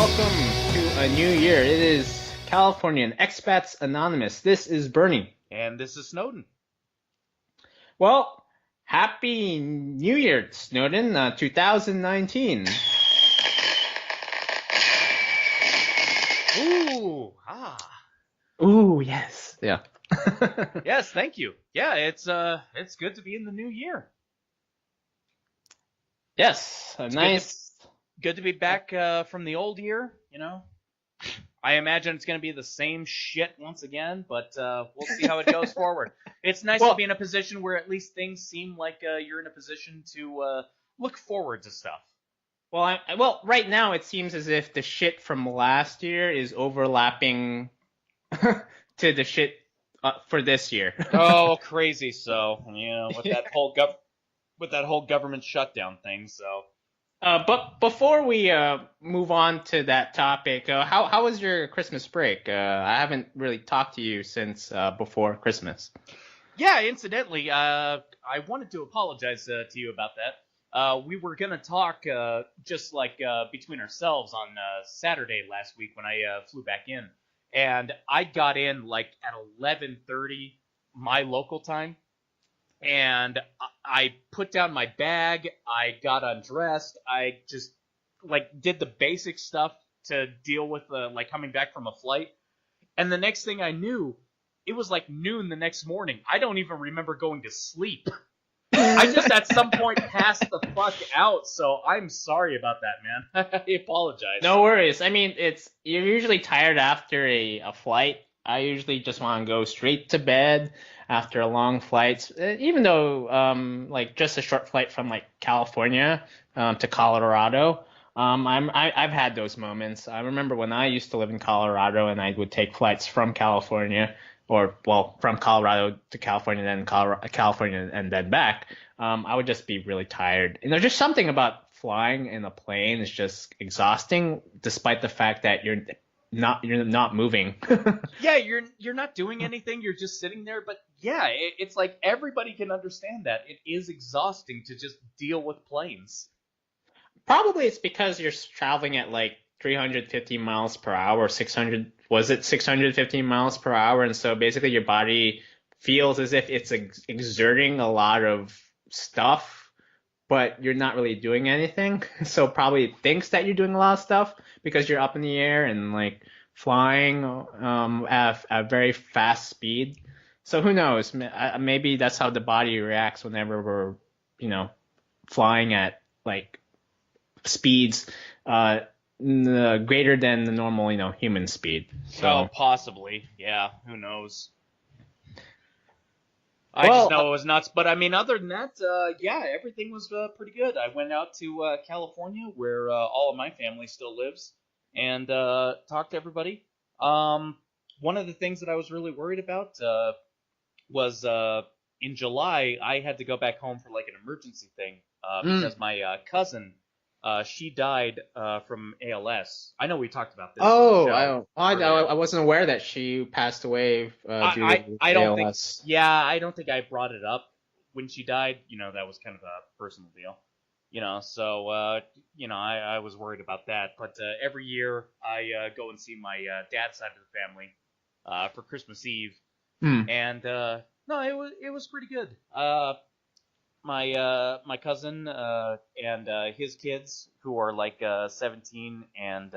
welcome to a new year. It is Californian Expats Anonymous. This is Bernie. And this is Snowden. Well, Happy New Year, Snowden, 2019. Ooh, Ooh, yes. Yeah. Yes, thank you. Yeah, it's good to be in the new year. Yes, nice. Good to be back from the old year, you know. I imagine it's going to be the same shit once again, but we'll see how it goes forward. It's nice to be in a position where at least things seem like you're in a position to look forward to stuff. Well, right now it seems as if the shit from last year is overlapping to the shit for this year. Oh, crazy! So with that whole government shutdown thing. So. But before we move on to that topic, how was your Christmas break? I haven't really talked to you since before Christmas. Yeah, incidentally, I wanted to apologize to you about that. We were gonna talk just like between ourselves on Saturday last week when I flew back in, and I got in like at 11:30 my local time. And I put down my bag, I got undressed, I just, did the basic stuff to deal with, coming back from a flight. And the next thing I knew, it was like noon the next morning. I don't even remember going to sleep. I just at some point passed the fuck out, so I'm sorry about that, man. I apologize. No worries. I mean, you're usually tired after a flight. I usually just want to go straight to bed after a long flight, even though just a short flight from California to Colorado. I've had those moments. I remember when I used to live in Colorado and I would take flights from California, from Colorado to California, then California and then back. I would just be really tired. And there's just something about flying in a plane is just exhausting, despite the fact that you're not moving. Yeah, you're not doing anything. You're just sitting there. But yeah, it's like everybody can understand that it is exhausting to just deal with planes. Probably it's because you're traveling at 350 miles per hour, 650 miles per hour, and so basically your body feels as if it's exerting a lot of stuff, but you're not really doing anything. So probably it thinks that you're doing a lot of stuff because you're up in the air and flying at a very fast speed. So who knows? Maybe that's how the body reacts whenever we're, flying at speeds greater than the normal, human speed. So possibly, yeah. Who knows? I just know it was nuts. But I mean, other than that, yeah, everything was pretty good. I went out to California, where all of my family still lives, and talked to everybody. One of the things that I was really worried about was in July, I had to go back home for an emergency thing because my cousin, she died from ALS. I know we talked about this. I wasn't aware that she passed away due to ALS. I don't think I brought it up when she died. That was kind of a personal deal. So I was worried about that. But every year I go and see my dad's side of the family for Christmas Eve, and no, it was pretty good. My cousin and his kids, who are 17 and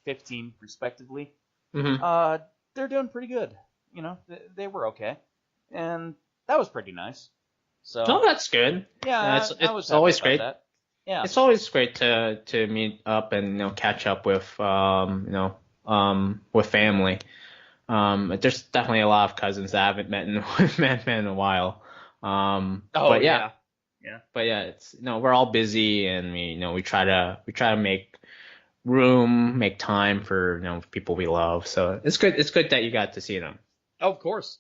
15 respectively, they're doing pretty good. They were okay, and that was pretty nice. So that's good. Yeah, it's always great. That. Yeah, it's always great to meet up and catch up with with family. There's definitely a lot of cousins that I haven't met in a while. But yeah. But yeah, it's we're all busy and we try to make room, make time for people we love. So it's good that you got to see them. Oh, of course.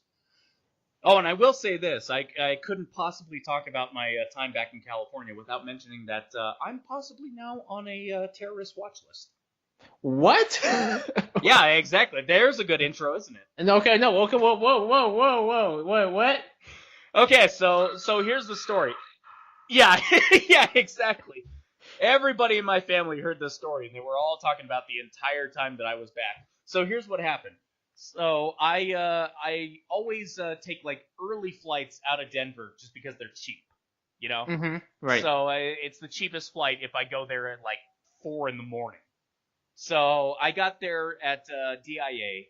Oh, and I will say this: I couldn't possibly talk about my time back in California without mentioning that I'm possibly now on a terrorist watch list. What? Yeah, exactly. There's a good intro, isn't it? Okay, no, okay, whoa, what? Okay, so here's the story. Yeah, yeah, exactly. Everybody in my family heard this story, and they were all talking about the entire time that I was back. So here's what happened. So I always take like early flights out of Denver just because they're cheap, you know. Right. So it's the cheapest flight if I go there at like 4 in the morning. So I got there at DIA,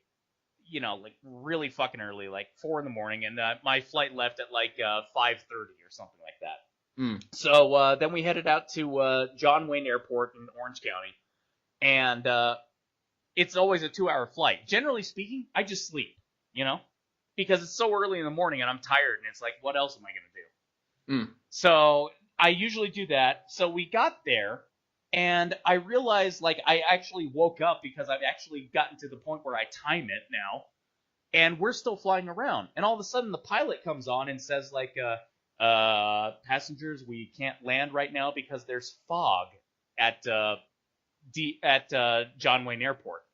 like really fucking early, like 4 in the morning, and my flight left at like 5:30 or something like that. Mm. So then we headed out to John Wayne Airport in Orange County, and it's always a 2-hour flight. Generally speaking, I just sleep, because it's so early in the morning and I'm tired, and it's like, what else am I gonna do? So I usually do that. So we got there, and I realized like I actually woke up because I've actually gotten to the point where I time it now, and we're still flying around. And all of a sudden, the pilot comes on and says like, passengers, we can't land right now because there's fog at John Wayne Airport.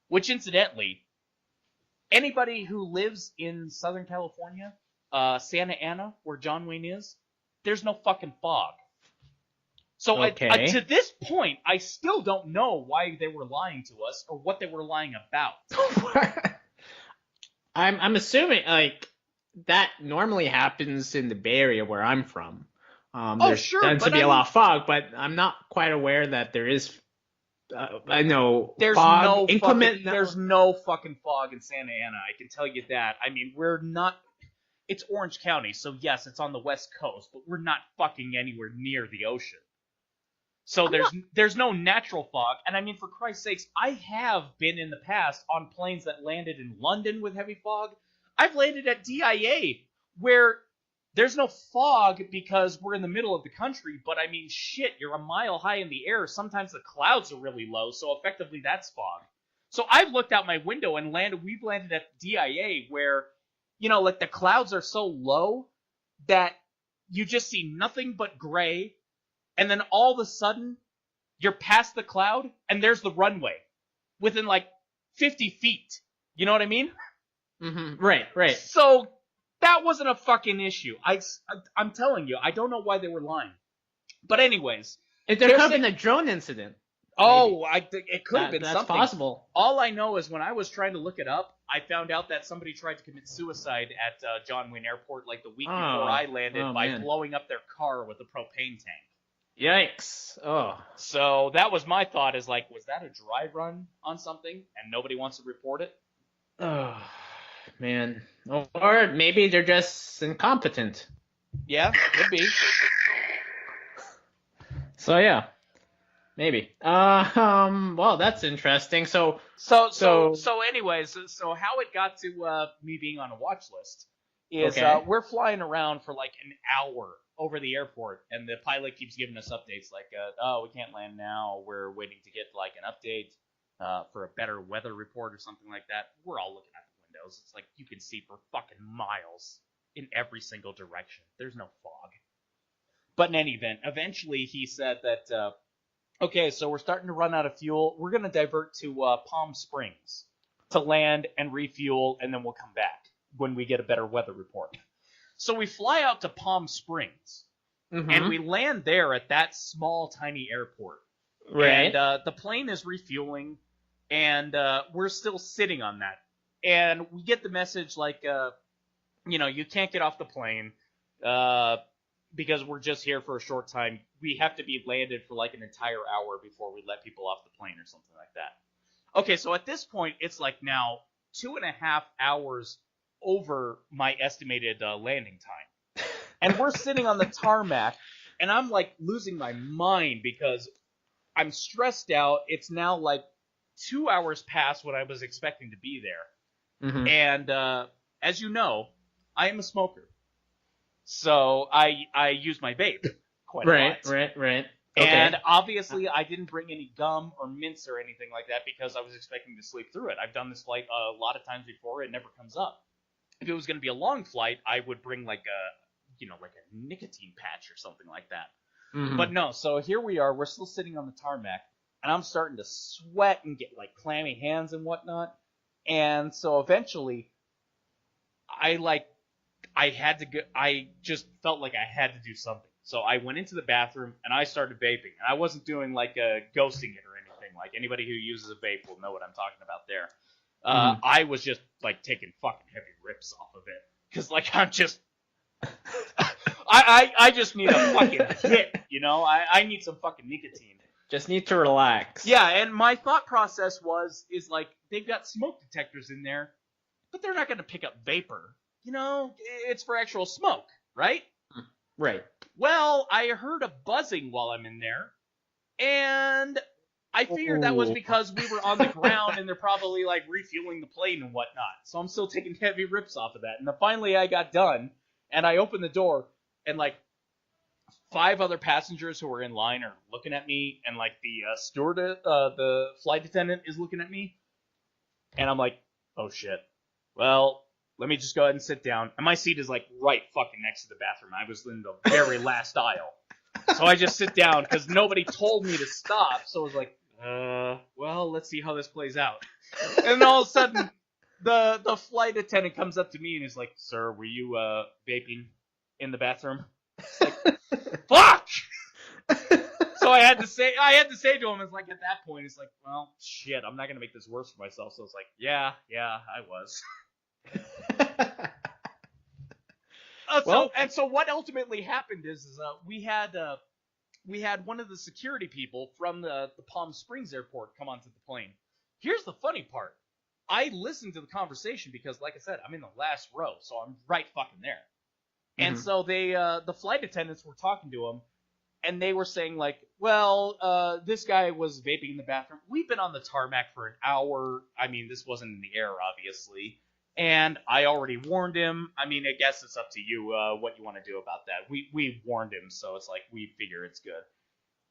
Which, incidentally, anybody who lives in Southern California, Santa Ana, where John Wayne is, there's no fucking fog. So Okay. to this point, I still don't know why they were lying to us or what they were lying about. I'm assuming like that normally happens in the Bay Area where I'm from. There Sure, tends to but be a lot of fog, but I'm not quite aware that there is. I know there's fog, inclement. There's no fucking fog in Santa Ana. I can tell you that. I mean, we're not. It's Orange County, so yes, it's on the West Coast, but we're not fucking anywhere near the ocean. So there's no natural fog, and I mean, for Christ's sakes, I have been in the past on planes that landed in London with heavy fog. I've landed at DIA where there's no fog because we're in the middle of the country, but I mean, shit, you're a mile high in the air. Sometimes the clouds are really low, so effectively that's fog. So I've looked out my window and we've landed at DIA where, like the clouds are so low that you just see nothing but gray, and then all of a sudden, you're past the cloud, and there's the runway within like 50 feet. You know what I mean? Right. So that wasn't a fucking issue. I'm telling you, I don't know why they were lying. But anyways, There could have been a drone incident. Oh, it could have been that's something. possible. All I know is when I was trying to look it up, I found out that somebody tried to commit suicide at John Wayne Airport like the week before I landed by blowing up their car with a propane tank. Yikes. Oh. So that was my thought, is like, was that a dry run on something and nobody wants to report it? Oh, man. Or maybe they're just incompetent. Yeah, could be. So yeah, maybe. Well, that's interesting. So anyways, so how it got to me being on a watch list is we're flying around for like an hour over the airport, and the pilot keeps giving us updates like, we can't land now. We're waiting to get like an update for a better weather report or something like that. We're all looking at the windows. It's like you can see for fucking miles in every single direction. There's no fog. But in any event, eventually he said that, okay, so we're starting to run out of fuel. We're going to divert to Palm Springs to land and refuel, and then we'll come back when we get a better weather report. So we fly out to Palm Springs, and we land there at that small, tiny airport. Right. And the plane is refueling, and we're still sitting on that. And we get the message like, you can't get off the plane because we're just here for a short time. We have to be landed for like an entire hour before we let people off the plane or something like that. Okay, so at this point, it's like now 2.5 hours over my estimated landing time. And we're sitting on the tarmac, and I'm like losing my mind because I'm stressed out. It's now like 2 hours past what I was expecting to be there. And as you know, I am a smoker. So I use my vape quite a lot. Right. Okay. And obviously I didn't bring any gum or mints or anything like that because I was expecting to sleep through it. I've done this flight a lot of times before. It never comes up. If it was going to be a long flight, I would bring like a nicotine patch or something like that. But no, so here we are. We're still sitting on the tarmac, and I'm starting to sweat and get like clammy hands and whatnot. And so eventually, I had to go. I just felt like I had to do something. So I went into the bathroom and I started vaping. And I wasn't doing like ghosting it or anything. Like anybody who uses a vape will know what I'm talking about there. I was just like taking fucking heavy rips off of it because like I'm just I just need a fucking hit, you know. I need some fucking nicotine. Just need to relax. Yeah, and my thought process is like they've got smoke detectors in there, but they're not going to pick up vapor. You know, it's for actual smoke, right? Right. Well, I heard a buzzing while I'm in there, and I figured that was because we were on the ground and they're probably like refueling the plane and whatnot. So I'm still taking heavy rips off of that. And then finally I got done, and I opened the door, and like 5 other passengers who were in line are looking at me, and like the the flight attendant is looking at me, and I'm like, oh shit. Well, let me just go ahead and sit down. And my seat is like right fucking next to the bathroom. I was in the very last aisle. So I just sit down because nobody told me to stop. So I was like, well, let's see how this plays out. And all of a sudden, the flight attendant comes up to me and is like, sir, were you vaping in the bathroom? It's like, fuck! So I had to say to him, it's like at that point, it's like, well, shit, I'm not gonna make this worse for myself. So it's like, yeah, I was. So what ultimately happened is we had one of the security people from the Palm Springs airport come onto the plane. Here's the funny part. I listened to the conversation because, like I said, I'm in the last row, so I'm right fucking there. And so the flight attendants were talking to him, and they were saying like, well, this guy was vaping in the bathroom. We've been on the tarmac for an hour. I mean, this wasn't in the air, obviously. And I already warned him. I mean, I guess it's up to you what you want to do about that. We warned him, so it's like we figure it's good.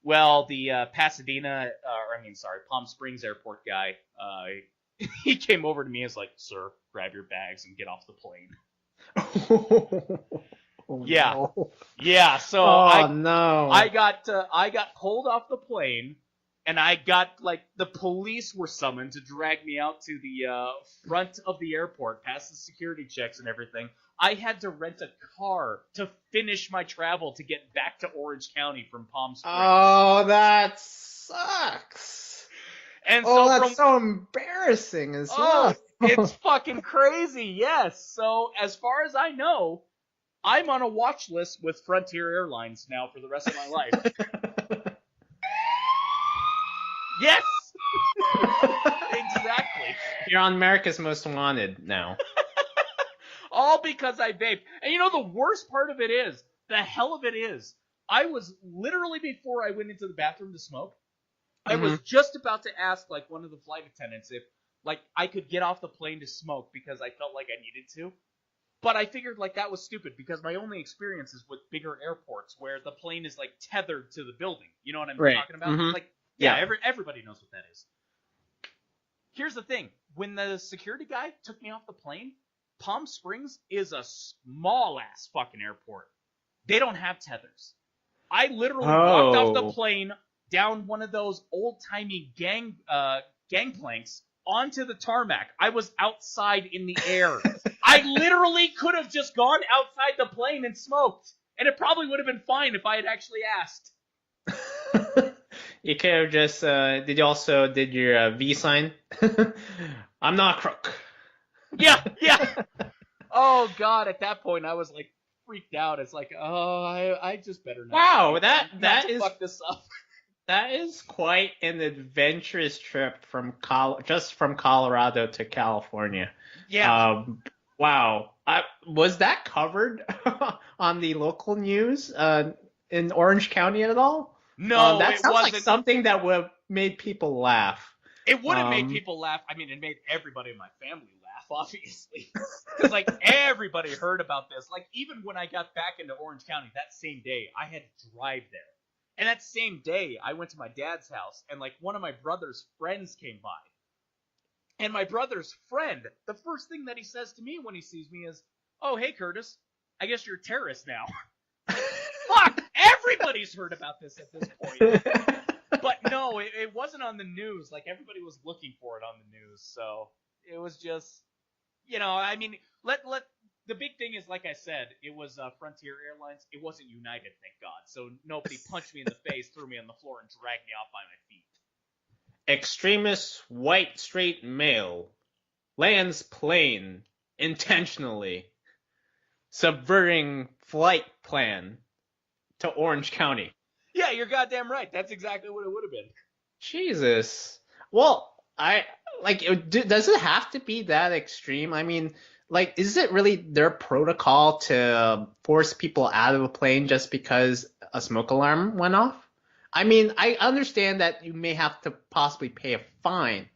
Well, the Palm Springs airport guy, he came over to me and was like, sir, grab your bags and get off the plane. Yeah. No. Yeah, so I got pulled off the plane, and I got, like, the police were summoned to drag me out to the front of the airport, past the security checks and everything. I had to rent a car to finish my travel to get back to Orange County from Palm Springs. Oh, that sucks. And that's so embarrassing as well. It's fucking crazy, yes. So, as far as I know, I'm on a watch list with Frontier Airlines now for the rest of my life. Yes! Exactly. You're on America's Most Wanted now. All because I vaped. And you know the worst part of it is, the hell of it is, I was literally, before I went into the bathroom to smoke, I was just about to ask like one of the flight attendants if like I could get off the plane to smoke because I felt like I needed to. But I figured like that was stupid because my only experience is with bigger airports where the plane is like tethered to the building. You know what I'm talking about? Like, yeah. Everybody knows what that is. Here's the thing. When the security guy took me off the plane, Palm Springs is a small-ass fucking airport. They don't have tethers. I literally walked off the plane down one of those old-timey gangplanks onto the tarmac. I was outside in the air. I literally could have just gone outside the plane and smoked, and it probably would have been fine if I had actually asked. You could have just, did your V sign? I'm not a crook. Yeah. Oh, God, at that point, I was, like, freaked out. It's like, I just better not. Wow, that is... fuck this up. That is quite an adventurous trip from Colorado to California. Yeah. Wow. Was that covered on the local news in Orange County at all? No, that it sounds wasn't. like something that would have made people laugh. It would have made people laugh. I mean, it made everybody in my family laugh, obviously. Because, like, everybody heard about this. Like, even when I got back into Orange County that same day, I had to drive there. And that same day, I went to my dad's house, and, like, one of my brother's friends came by. And my brother's friend, the first thing that he says to me when he sees me is, oh, hey, Curtis, I guess you're a terrorist now. Fuck! Everybody's heard about this at this point. But no, it wasn't on the news. Like, everybody was looking for it on the news. So it was just, you know, I mean, the big thing is, like I said, it was Frontier Airlines. It wasn't United, thank God. So nobody punched me in the face, threw me on the floor, and dragged me off by my feet. Extremist white straight male lands plane intentionally, subverting flight plan to Orange County. Yeah, you're goddamn right. That's exactly what it would have been. Jesus. Well, I like. Does it have to be that extreme? I mean, like, is it really their protocol to force people out of a plane just because a smoke alarm went off? I mean, I understand that you may have to possibly pay a fine,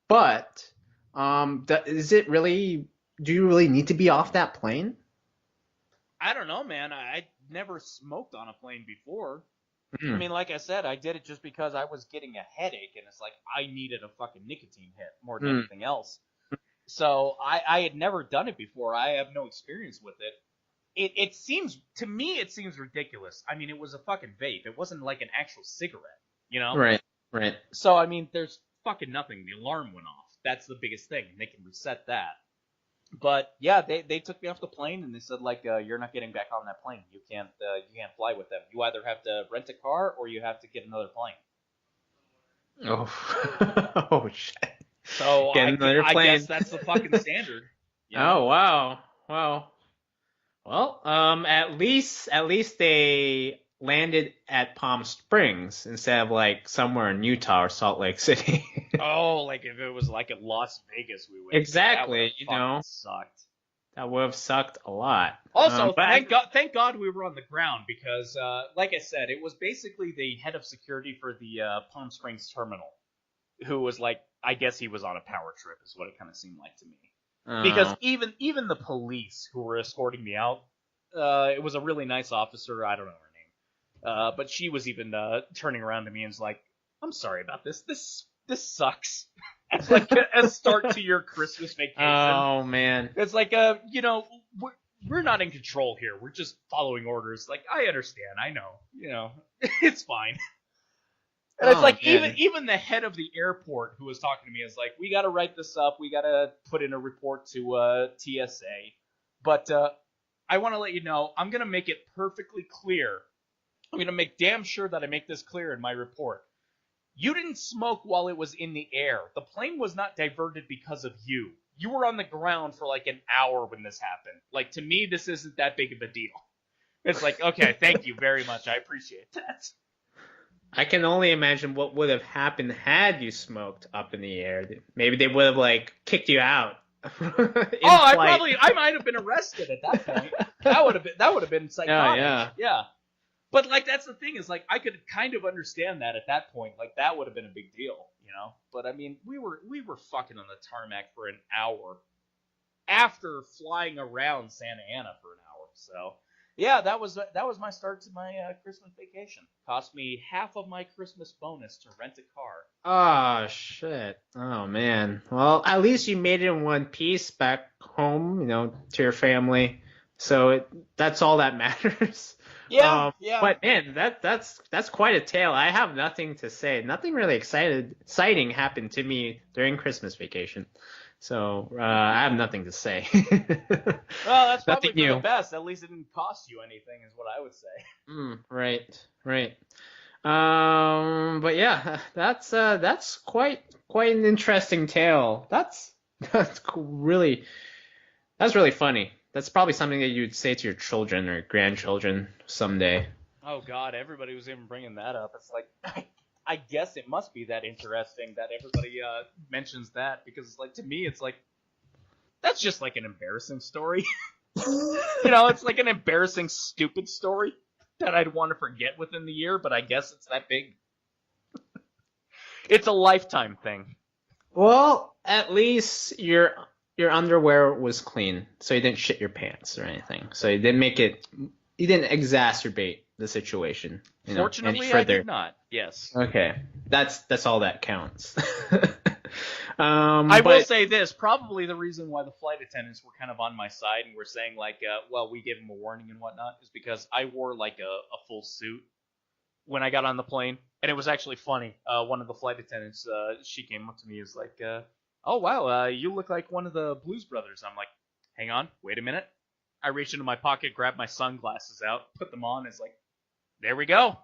but is it really? Do you really need to be off that plane? I don't know, man. I never smoked on a plane before. I Hmm. mean, like I said, I did it just because I was getting a headache, and it's like I needed a fucking nicotine hit more than Hmm. anything else. So I had never done it before. I have no experience with it. It seems to me it seems ridiculous. I mean, it was a fucking vape. It wasn't like an actual cigarette, you know? Right. Right. So I mean, there's fucking nothing. The alarm went off. That's the biggest thing. They can reset that. But yeah, they took me off the plane and they said like you're not getting back on that plane. You can't fly with them. You either have to rent a car or you have to get another plane. Oh. Oh shit. So Get another I plane. guess that's the fucking standard. You know? Oh wow. Wow. Well, at least they landed at Palm Springs instead of like somewhere in Utah or Salt Lake City. Oh, like if it was like at Las Vegas, we would have that would have Exactly, fucking sucked. that would have sucked a lot. Also, But thank God we were on the ground because, like I said, it was basically the head of security for the Palm Springs terminal, who was like, I guess he was on a power trip, is what it kind of seemed like to me. Because oh, even the police who were escorting me out, it was a really nice officer. I don't know her name, but she was even turning around to me and was like, "I'm sorry about this. This sucks." As like a start to your Christmas vacation. oh man. It's like, we're not in control here. We're just following orders. Like, I understand. I know. It's fine. And it's Oh like, man. even the head of the airport who was talking to me is like, we got to write this up. We got to put in a report to TSA. But I want to let you know, I'm going to make it perfectly clear. I'm going to make damn sure that I make this clear in my report. You didn't smoke while it was in the air. The plane was not diverted because of you. You were on the ground for like an hour when this happened. Like, to me, this isn't that big of a deal. It's like, okay, thank you very much. I appreciate that. I can only imagine what would have happened had you smoked up in the air. Maybe they would have like kicked you out in flight. I might have been arrested at that point. That would have been psychotic. Yeah. But like that's the thing is like I could kind of understand that at that point. Like that would have been a big deal. But I mean, we were fucking on the tarmac for an hour after flying around Santa Ana for an hour. So yeah, that was my start to my Christmas vacation. Cost me half of my Christmas bonus to rent a car. Oh shit. Oh man. Well, at least you made it in one piece back home, to your family. So that's all that matters. Yeah, yeah. But man, that's quite a tale. I have nothing to say. Nothing really exciting happened to me during Christmas vacation. So I have nothing to say. Well, that's probably Nothing for the new. best. At least it didn't cost you anything, is what I would say. Right, right. But yeah, that's quite an interesting tale. That's really funny. That's probably something that you'd say to your children or grandchildren someday. Oh God, everybody was even bringing that up. It's like, I guess it must be that interesting that everybody mentions that because it's like to me, it's like that's just like an embarrassing story. It's like an embarrassing, stupid story that I'd want to forget within the year. But I guess it's that big. It's a lifetime thing. Well, at least your underwear was clean, so you didn't shit your pants or anything. So you didn't exacerbate the situation, Fortunately, any further. I did not. Yes. Okay, that's all that counts. I will But say this: probably the reason why the flight attendants were kind of on my side and were saying like, "Well, we gave them a warning and whatnot," is because I wore like a full suit when I got on the plane, and it was actually funny. One of the flight attendants, she came up to me, is like, "Oh wow, you look like one of the Blues Brothers." I'm like, hang on, wait a minute. I reach into my pocket, grab my sunglasses out, put them on. It's like, there we go.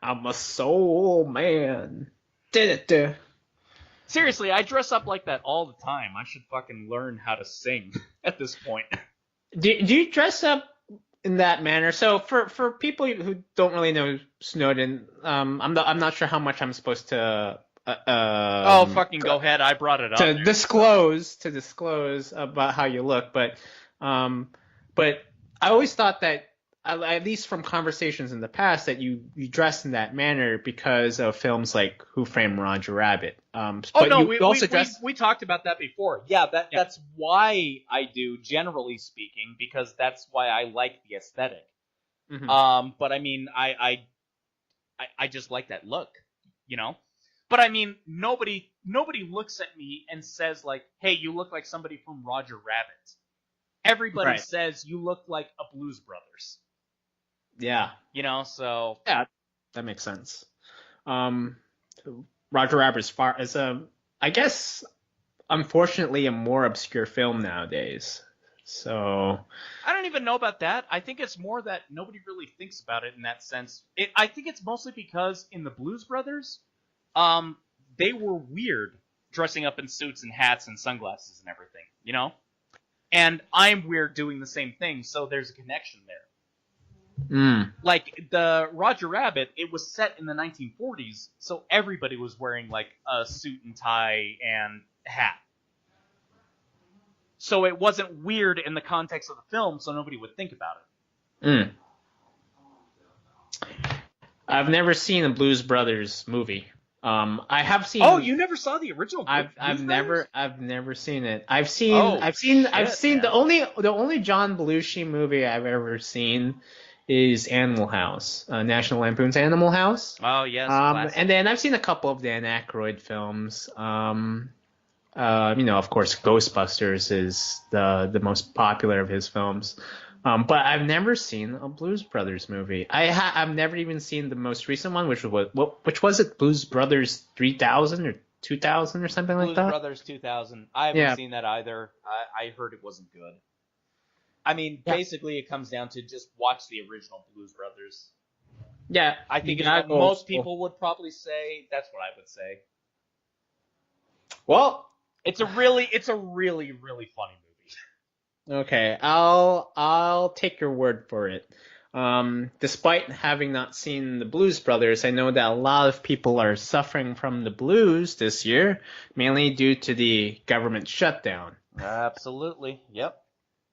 I'm a soul man. Da-da-da. Seriously, I dress up like that all the time. I should fucking learn how to sing at this point. Do you dress up in that manner? So for people who don't really know Snowden, I'm not sure how much I'm supposed to Oh, fucking go ahead. I brought it up. To disclose about how you look, but I always thought that at least from conversations in the past that you dress in that manner because of films like Who Framed Roger Rabbit. Oh But no, you also dress. we talked about that before. Yeah, Yeah. that's why I do, generally speaking, because that's why I like the aesthetic. Mhm. But I mean, I just like that look, you know. But I mean, nobody looks at me and says like, "Hey, you look like somebody from Roger Rabbit." Everybody Right. says you look like a Blues Brothers, Yeah. you know. So Yeah. That makes sense. Um, Roger Rabbit is I guess, unfortunately, a more obscure film nowadays. So, I don't even know about that. I think it's more that nobody really thinks about it in that sense. I think it's mostly because in the Blues Brothers, they were weird dressing up in suits and hats and sunglasses and everything, you know? And I'm weird doing the same thing, so there's a connection there. mm, Like, the Roger Rabbit, it was set in the 1940s, so everybody was wearing, like, a suit and tie and hat. So it wasn't weird in the context of the film, so nobody would think about it. mm. I've never seen a Blues Brothers movie. I have seen. Oh, you never saw the original I've Blues Brothers? I've never seen it. Oh, I've shit, seen man. the only John Belushi movie I've ever seen is Animal House, National Lampoon's Animal House. Oh, yes, classic. And then I've seen a couple of Dan Aykroyd films. Of course, Ghostbusters is the most popular of his films. But I've never seen a Blues Brothers movie. I've never even seen the most recent one, which was it, Blues Brothers 3000 or 2000 or something like Blues that? Brothers 2000. I haven't Yeah. seen that either. I heard it wasn't good. I mean, Yeah. basically, it comes down to just watch the original Blues Brothers. Yeah, I think you is gotta what go most full- people would probably say. That's what I would say. Well, It's a really, really funny movie. okay, I'll take your word for it. Despite having not seen the Blues Brothers, I know that a lot of people are suffering from the blues this year, mainly due to the government shutdown. Absolutely. Yep.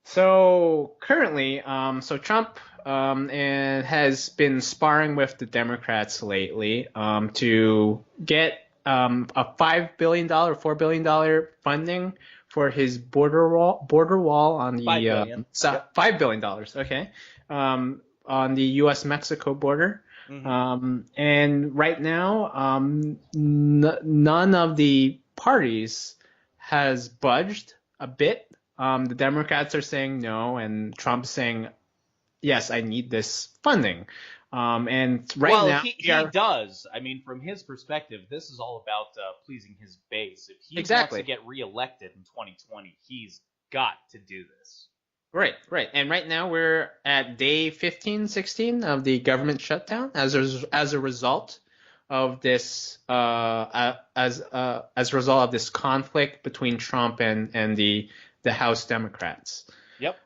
So currently, Trump and has been sparring with the Democrats lately to get a $5 billion, $4 billion funding for his border wall on the $5 billion. Yep. $5 billion. Okay, on the U.S. Mexico border. Mm-hmm. And right now, none of the parties has budged a bit. The Democrats are saying no, and Trump's saying, yes, I need this funding. And right Well, now, he does. I mean, from his perspective, this is all about pleasing his base. If he wants Exactly. to get reelected in 2020, he's got to do this. Right. And right now we're at day 15, 16 of the government shutdown as a result of this as a result of this conflict between Trump and the House Democrats. Yep.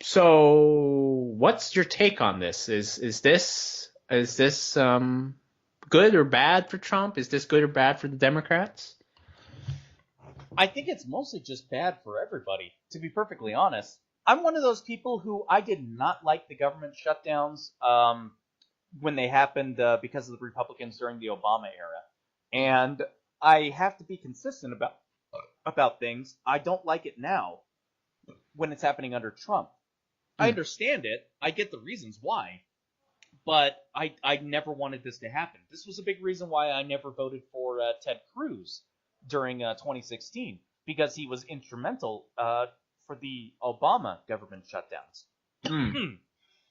So what's your take on this? Is this good or bad for Trump? Is this good or bad for the Democrats? I think it's mostly just bad for everybody, to be perfectly honest. I'm one of those people who I did not like the government shutdowns when they happened because of the Republicans during the Obama era. And I have to be consistent about things. I don't like it now when it's happening under Trump. I understand it. I get the reasons why. But I never wanted this to happen. This was a big reason why I never voted for Ted Cruz during 2016, because he was instrumental for the Obama government shutdowns.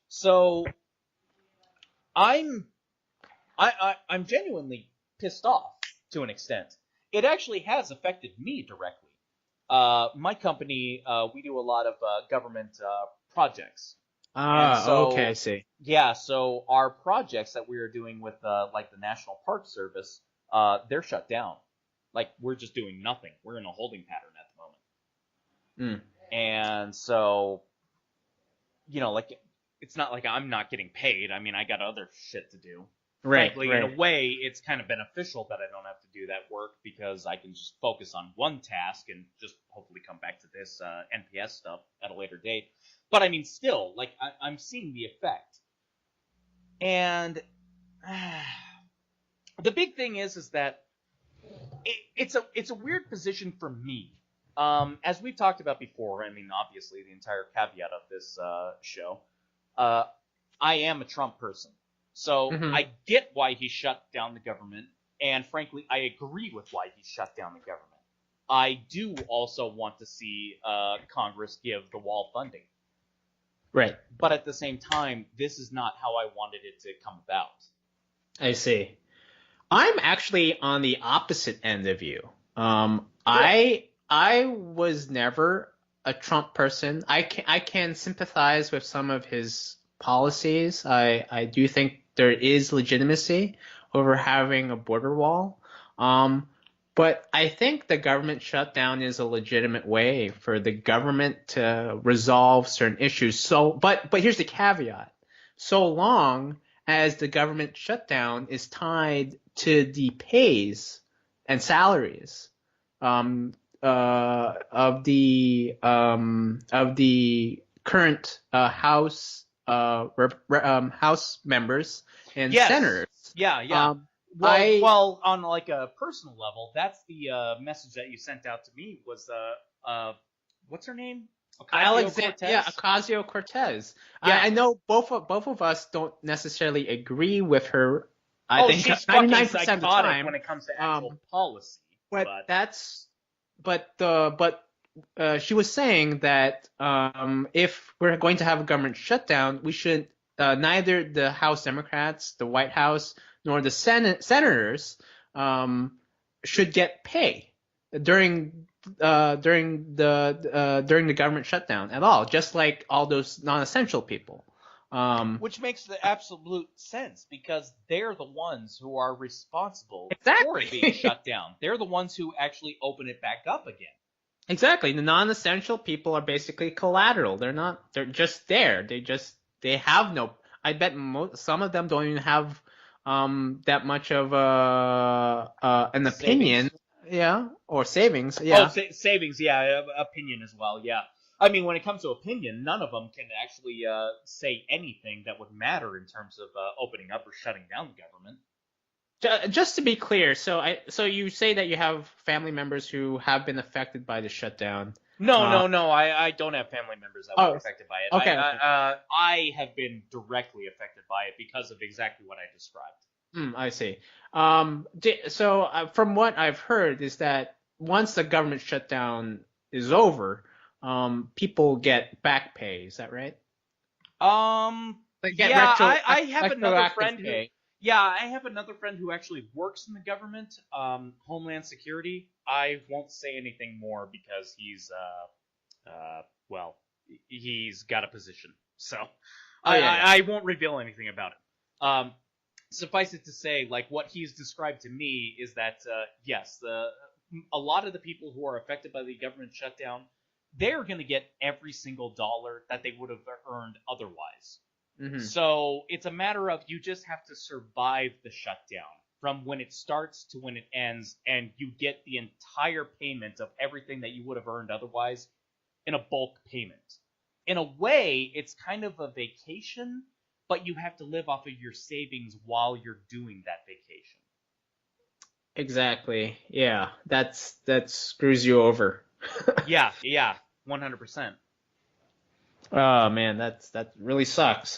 So I'm genuinely pissed off to an extent. It actually has affected me directly. My company, we do a lot of government projects, and Ah, okay, I so see. yeah, so our projects that we are doing with like the National Park Service, they're shut down. Like we're just doing nothing. We're in a holding pattern at the moment, Mm. and so like it's not like I'm not getting paid. I mean, I got other shit to do. Right, Frankly, in a right. way, it's kind of beneficial that I don't have to do that work because I can just focus on one task and just hopefully come back to this NPS stuff at a later date. But I mean, still, like I'm seeing the effect, and the big thing is that it's a weird position for me. As we've talked about before, I mean, obviously, the entire caveat of this show, uh, I am a Trump person. So Hmm. I get why he shut down the government, and frankly, I agree with why he shut down the government. I do also want to see Congress give the wall funding. Right. But at the same time, this is not how I wanted it to come about. I see. I'm actually on the opposite end of you. Good. I was never a Trump person. I can sympathize with some of his policies. I do think there is legitimacy over having a border wall. Um, but I think the government shutdown is a legitimate way for the government to resolve certain issues. But here's the caveat. So long as the government shutdown is tied to the pays and salaries um, of the current House members and Yes. senators. Yeah, yeah. Um, I Well, on like a personal level, that's the message that you sent out to me was what's her name? Ocasio Yeah, Cortez. Ocasio-Cortez. I Yeah. know both of us don't necessarily agree with her. I Oh, think she's fucking 99% of the psychotic when time. it comes to actual Um, policy. but But that's but she was saying that if we're going to have a government shutdown, we should neither the House Democrats, the White House, nor the senators um, should get pay during during the government shutdown at all, just like all those non-essential people. Um, which makes the absolute sense because they're the ones who are responsible for it being exactly. shut down. They're the ones who actually open it back up again. Exactly. The non-essential people are basically collateral. They're not. They're just there. They have no. I bet some of them don't even have that much of an opinion. Savings. Yeah, or savings. Oh, Yeah. savings, yeah, opinion as well, yeah. I mean, when it comes to opinion, none of them can actually say anything that would matter in terms of opening up or shutting down the government. Just to be clear, so you say that you have family members who have been affected by the shutdown. No, Uh, no, no. I don't have family members that were oh, affected by it. okay, okay. I have been directly affected by it because of exactly what I described. I see. So from what I've heard is that once the government shutdown is over, people get back pay. Is that right? They get Yeah, I have another retroactive friend who, pay. yeah, I have another friend who actually works in the government, Homeland Security. I won't say anything more because well, he's got a position, so Oh yeah, yeah. I won't reveal anything about it. Suffice it to say, like what he's described to me is that yes, a lot of the people who are affected by the government shutdown, they're going to get every single dollar that they would have earned otherwise. Hmm. So it's a matter of you just have to survive the shutdown from when it starts to when it ends, and you get the entire payment of everything that you would have earned otherwise in a bulk payment. In a way, it's kind of a vacation, but you have to live off of your savings while you're doing that vacation. Exactly. Yeah, that screws you over. Yeah, yeah, 100%. Oh man, that really sucks.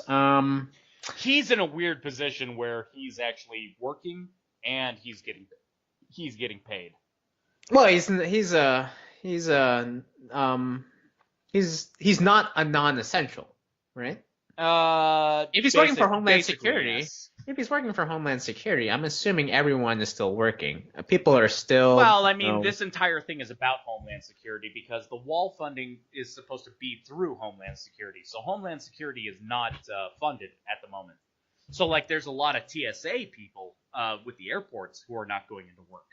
He's in a weird position where he's actually working and he's getting paid. Well, he's a he's not a non-essential, right? If he's working for Homeland Basically, Security, yes. if he's working for Homeland Security, I'm assuming everyone is still working. People are still, Well, I mean, this entire thing is about Homeland Security because the wall funding is supposed to be through Homeland Security. So Homeland Security is not funded at the moment. So, like, there's a lot of TSA people with the airports who are not going into work.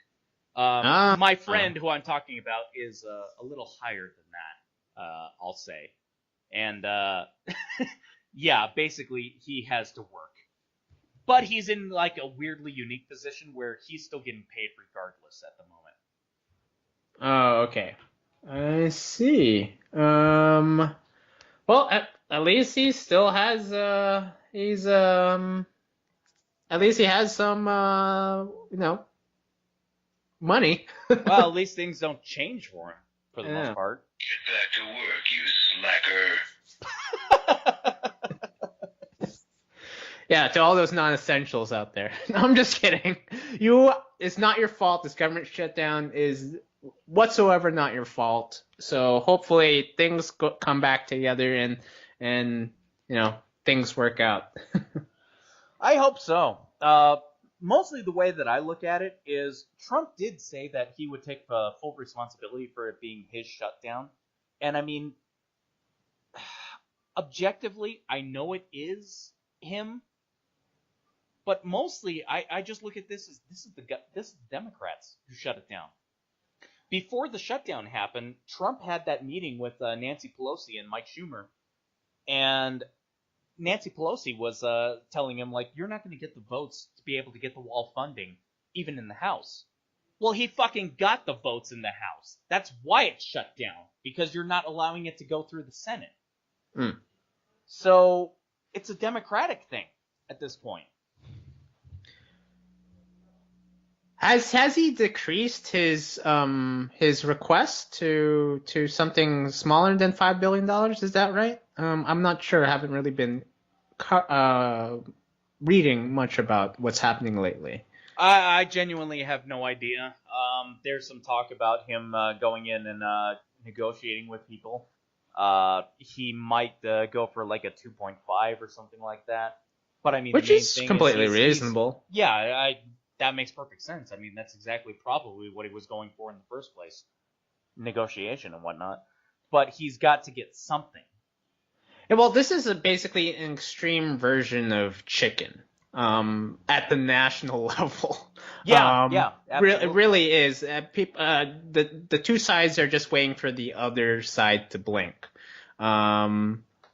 ah, My friend who I'm talking about is a little higher than that, I'll say. And, yeah, basically, he has to work. But he's in, like, a weirdly unique position where he's still getting paid regardless at the moment. oh, okay. I see. Well, at least he still has, at least he has some, money. Well, at least things don't change for him, for the most Yeah. part. Get back to work, you slacker. Yeah, to all those non-essentials out there. No, I'm just kidding. It's not your fault. This government shutdown is whatsoever not your fault. So hopefully things come back together and things work out. I hope so. Mostly the way that I look at it is Trump did say that he would take full responsibility for it being his shutdown. And I mean, objectively, I know it is him. But mostly, I just look at this as this is the Democrats who shut it down. Before the shutdown happened, Trump had that meeting with Nancy Pelosi and Mike Schumer, and Nancy Pelosi was telling him, like, you're not going to get the votes to be able to get the wall funding, even in the House. Well, he fucking got the votes in the House. That's why it's shut down, because you're not allowing it to go through the Senate. Mm. So it's a Democratic thing at this point. Has he decreased his request to something smaller than $5 billion? Is that right? I'm not sure. I haven't really been reading much about what's happening lately. I genuinely have no idea. There's some talk about him going in and negotiating with people. He might go for like a 2.5 or something like that. But I mean, Which the main is thing completely is reasonable. Yeah, that makes perfect sense. I mean, that's exactly probably what he was going for in the first place, negotiation and whatnot. But he's got to get something. Yeah, well, this is basically an extreme version of chicken at the national level. Yeah, absolutely. It really is. The two sides are just waiting for the other side to blink.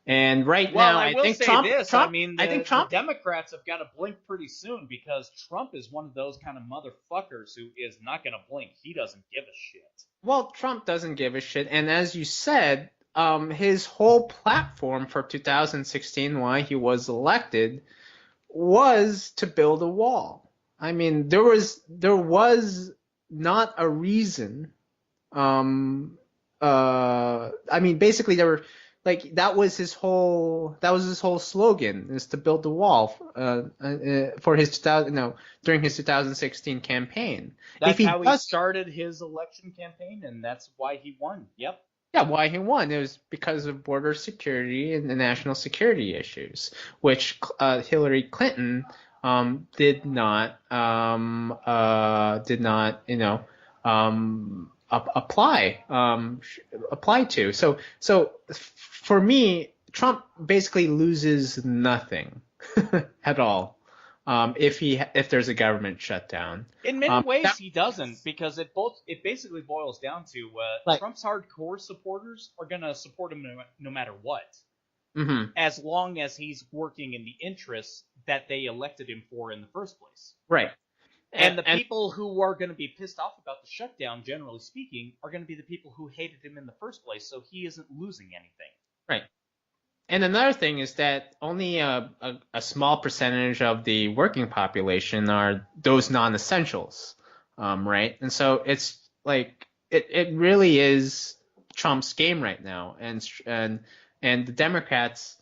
And right Well, now, I will think say Trump. this. Trump I mean, I think Trump. the Democrats have got to blink pretty soon because Trump is one of those kind of motherfuckers who is not going to blink. He doesn't give a shit. Well, Trump doesn't give a shit, and as you said, his whole platform for 2016, why he was elected, was to build a wall. I mean, there was not a reason. I mean, basically, there were like that was his whole slogan, is to build the wall for his during his 2016 campaign. That's how he started his election campaign, and that's why he won. Yep. Yeah, why he won. It was because of border security and the national security issues, which Hillary Clinton did not apply to. So for me, Trump basically loses nothing at all if there's a government shutdown. In many ways, he doesn't, because it basically boils down to Trump's hardcore supporters are gonna support him no matter what, as long as he's working in the interests that they elected him for in the first place. Right. And the people who are going to be pissed off about the shutdown, generally speaking, are going to be the people who hated him in the first place, so he isn't losing anything. Right. And another thing is that only a small percentage of the working population are those non-essentials, right? And so it's like it really is Trump's game right now, and the Democrats,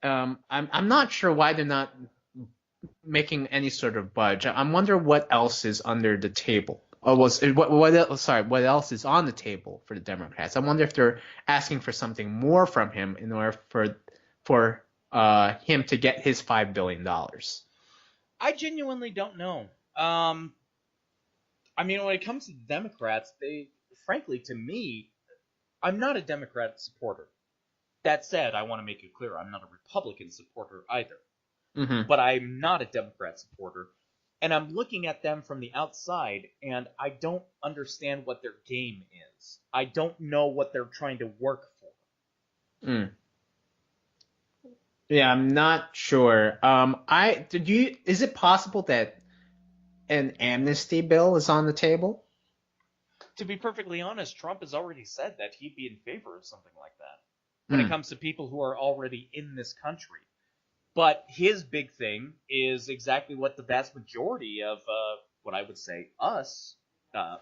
I'm not sure why they're not making any sort of budge. I wonder what else is under the table. What else is on the table for the Democrats? I wonder if they're asking for something more from him in order for him to get his $5 billion. I genuinely don't know. I mean, when it comes to the Democrats, frankly, to me, I'm not a Democrat supporter. That said, I want to make it clear I'm not a Republican supporter either. Mm-hmm. But I'm not a Democrat supporter. And I'm looking at them from the outside, and I don't understand what their game is. I don't know what they're trying to work for. Mm. Yeah, I'm not sure. Is it possible that an amnesty bill is on the table? To be perfectly honest, Trump has already said that he'd be in favor of something like that when it Mm. comes to people who are already in this country. But his big thing is exactly what the vast majority of what I would say us,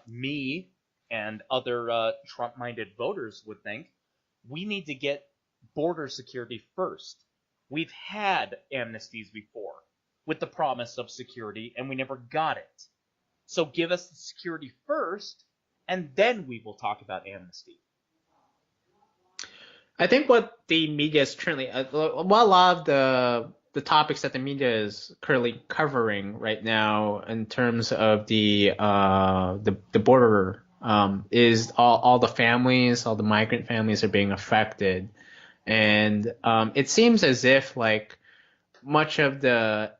me, and other Trump-minded voters would think. We need to get border security first. We've had amnesties before with the promise of security, and we never got it. So give us the security first, and then we will talk about amnesty. I think what the media is currently, well, a lot of the topics that the media is currently covering right now in terms of the border, is all the families, all the migrant families are being affected, and it seems as if like much of the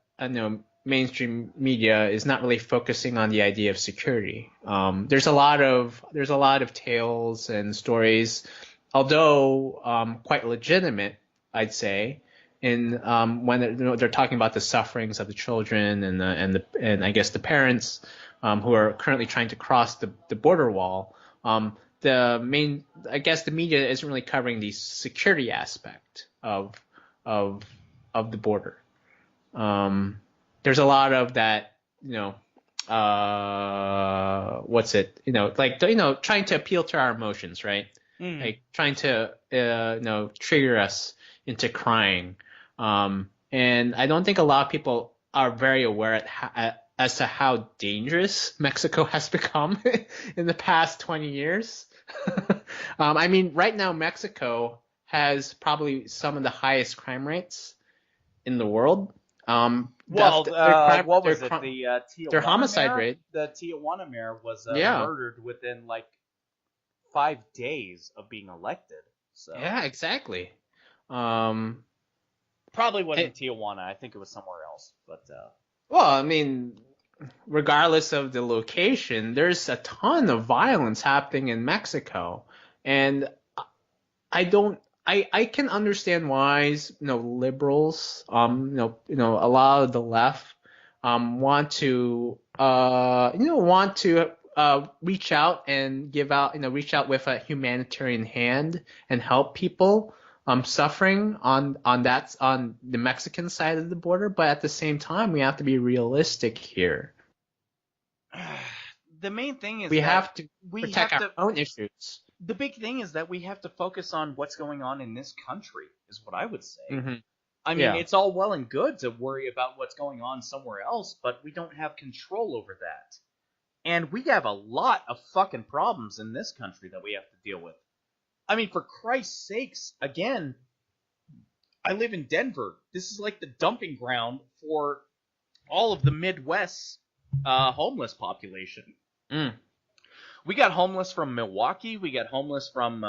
mainstream media is not really focusing on the idea of security. There's a lot of tales and stories, although quite legitimate, I'd say, in when they're talking about the sufferings of the children and I guess the parents who are currently trying to cross the border wall. I guess the media isn't really covering the security aspect of of the border. There's a lot of that, what's it, like, trying to appeal to our emotions, right? Like trying to, trigger us into crying. And I don't think a lot of people are very aware as to how dangerous Mexico has become in the past 20 years. I mean, right now, Mexico has probably some of the highest crime rates in the world. Well, what was it? Their homicide mayor? rate. The Tijuana mayor was Yeah. murdered within like 5 days of being elected. So Yeah, exactly. Um, probably wasn't it- Tijuana. I think it was somewhere else. But well, I mean, regardless of the location, there's a ton of violence happening in Mexico, and I don't. I can understand why, liberals, a lot of the left, want to reach out and reach out with a humanitarian hand and help people suffering on the Mexican side of the border, but at the same time, we have to be realistic here. the main thing is We that have to we protect have our to. own issues. The big thing is that we have to focus on what's going on in this country. Is what I would say. Hmm. I mean, Yeah. it's all well and good to worry about what's going on somewhere else, but we don't have control over that. And we have a lot of fucking problems in this country that we have to deal with. I mean, for Christ's sakes, again, I live in Denver. This is like the dumping ground for all of the Midwest homeless population. Mm. We got homeless from Milwaukee. We got homeless from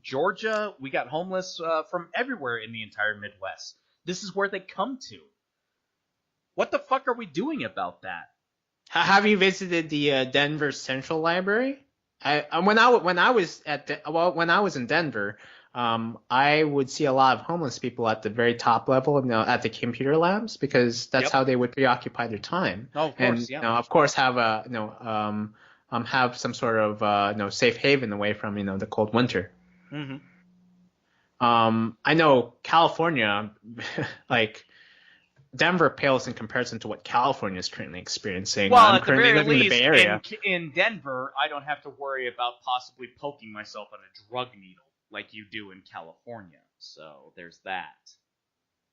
Georgia. We got homeless from everywhere in the entire Midwest. This is where they come to. What the fuck are we doing about that? Have you visited the Denver Central Library? When I was when I was in Denver, I would see a lot of homeless people at the very top level, at the computer labs, because that's Yep. how they would preoccupy their time. Oh, of And course, yeah. of course, have some sort of safe haven away from the cold winter. Mm-hmm. I know California, like Denver pales in comparison to what California is currently experiencing. Well, I'm at the currently very living in the least, Bay Area. in Denver, I don't have to worry about possibly poking myself on a drug needle like you do in California. So there's that.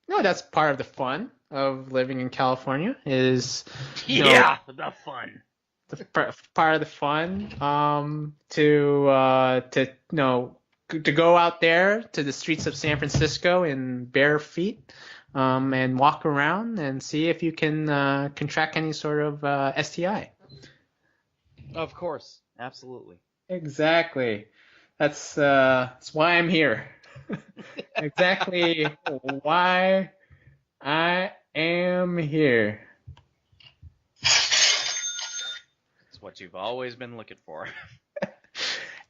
No, that's part of the fun of living in California is Yeah, the fun. part of the fun to go out there to the streets of San Francisco in bare feet and walk around and see if you can contract any sort of STI. Of course, absolutely. Exactly. That's why I'm here. Exactly why I am here. It's what you've always been looking for.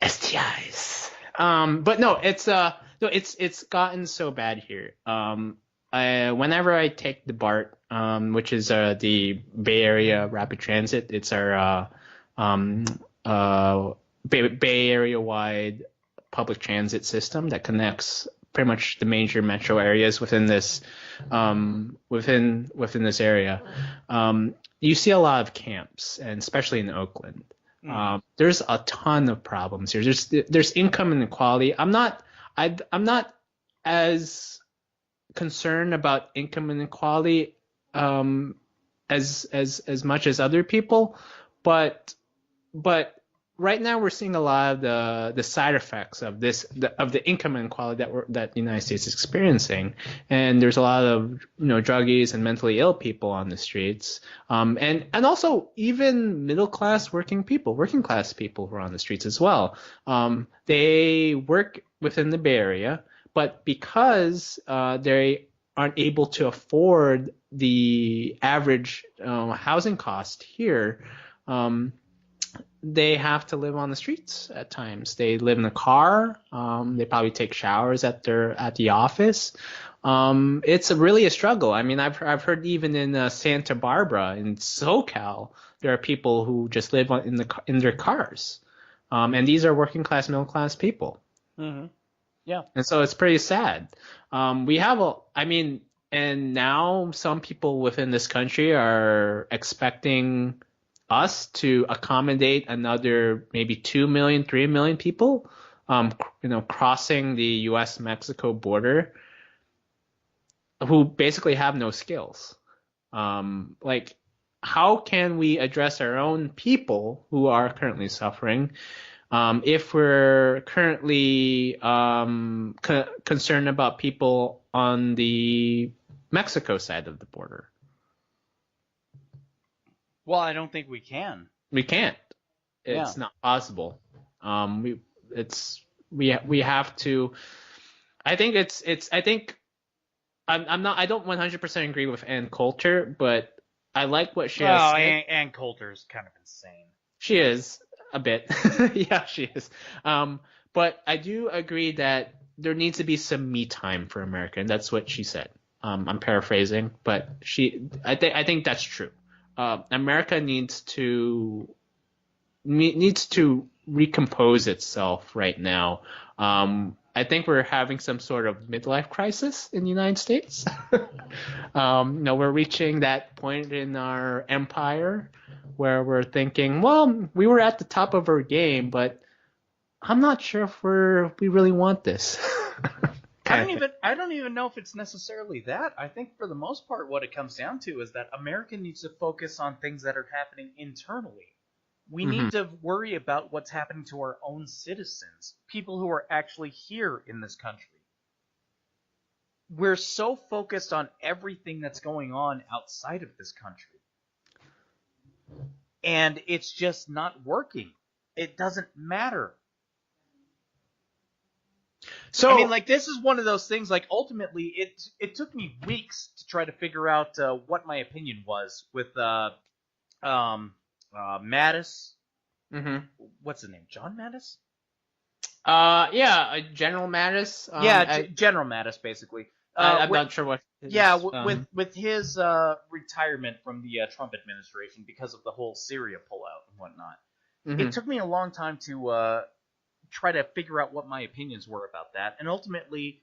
STIs. But no, it's gotten so bad here. Whenever I take the BART, which is the Bay Area Rapid Transit, it's our Bay Area wide public transit system that connects pretty much the major metro areas within this within this area. You see a lot of camps, and especially in Oakland. There's a ton of problems here. There's income inequality. I'm not as concerned about income inequality as much as other people, but right now we're seeing a lot of the side effects of the income inequality that the United States is experiencing, and there's a lot of druggies and mentally ill people on the streets, and also even middle class working class people who are on the streets as well. They work within the Bay Area, but because they aren't able to afford the average housing cost here. They have to live on the streets at times. They live in a car. They probably take showers at the office. It's really a struggle. I mean, I've heard even in Santa Barbara in SoCal, there are people who just live in their cars, and these are working class, middle class people. Mm-hmm. Yeah. And so it's pretty sad. And now some people within this country are expecting us to accommodate another maybe 2 million, 3 million people, crossing the U.S.-Mexico border, who basically have no skills. How can we address our own people who are currently suffering if we're currently concerned about people on the Mexico side of the border? Well, I don't think we can. We can't. It's not possible. We have to. I think I don't 100% agree with Ann Coulter, but I like what she has said. Ann Coulter is kind of insane. She is a bit. Yeah, she is. But I do agree that there needs to be some me time for America, and that's what she said. I'm paraphrasing, but I think that's true. America needs to recompose itself right now. I think we're having some sort of midlife crisis in the United States. We're reaching that point in our empire where we're thinking, well, we were at the top of our game, but I'm not sure if we really want this. I don't even know if it's necessarily that. I think for the most part what it comes down to is that America needs to focus on things that are happening internally. We need to worry about what's happening to our own citizens, people who are actually here in this country. We're so focused on everything that's going on outside of this country. And it's just not working. It doesn't matter. So I mean, this is one of those things. Ultimately, it took me weeks to try to figure out what my opinion was with Mattis. Mm-hmm. What's his name? John Mattis? General Mattis. General Mattis, basically. I'm not sure what. With his retirement from the Trump administration because of the whole Syria pullout and whatnot, it took me a long time to try to figure out what my opinions were about that, and ultimately,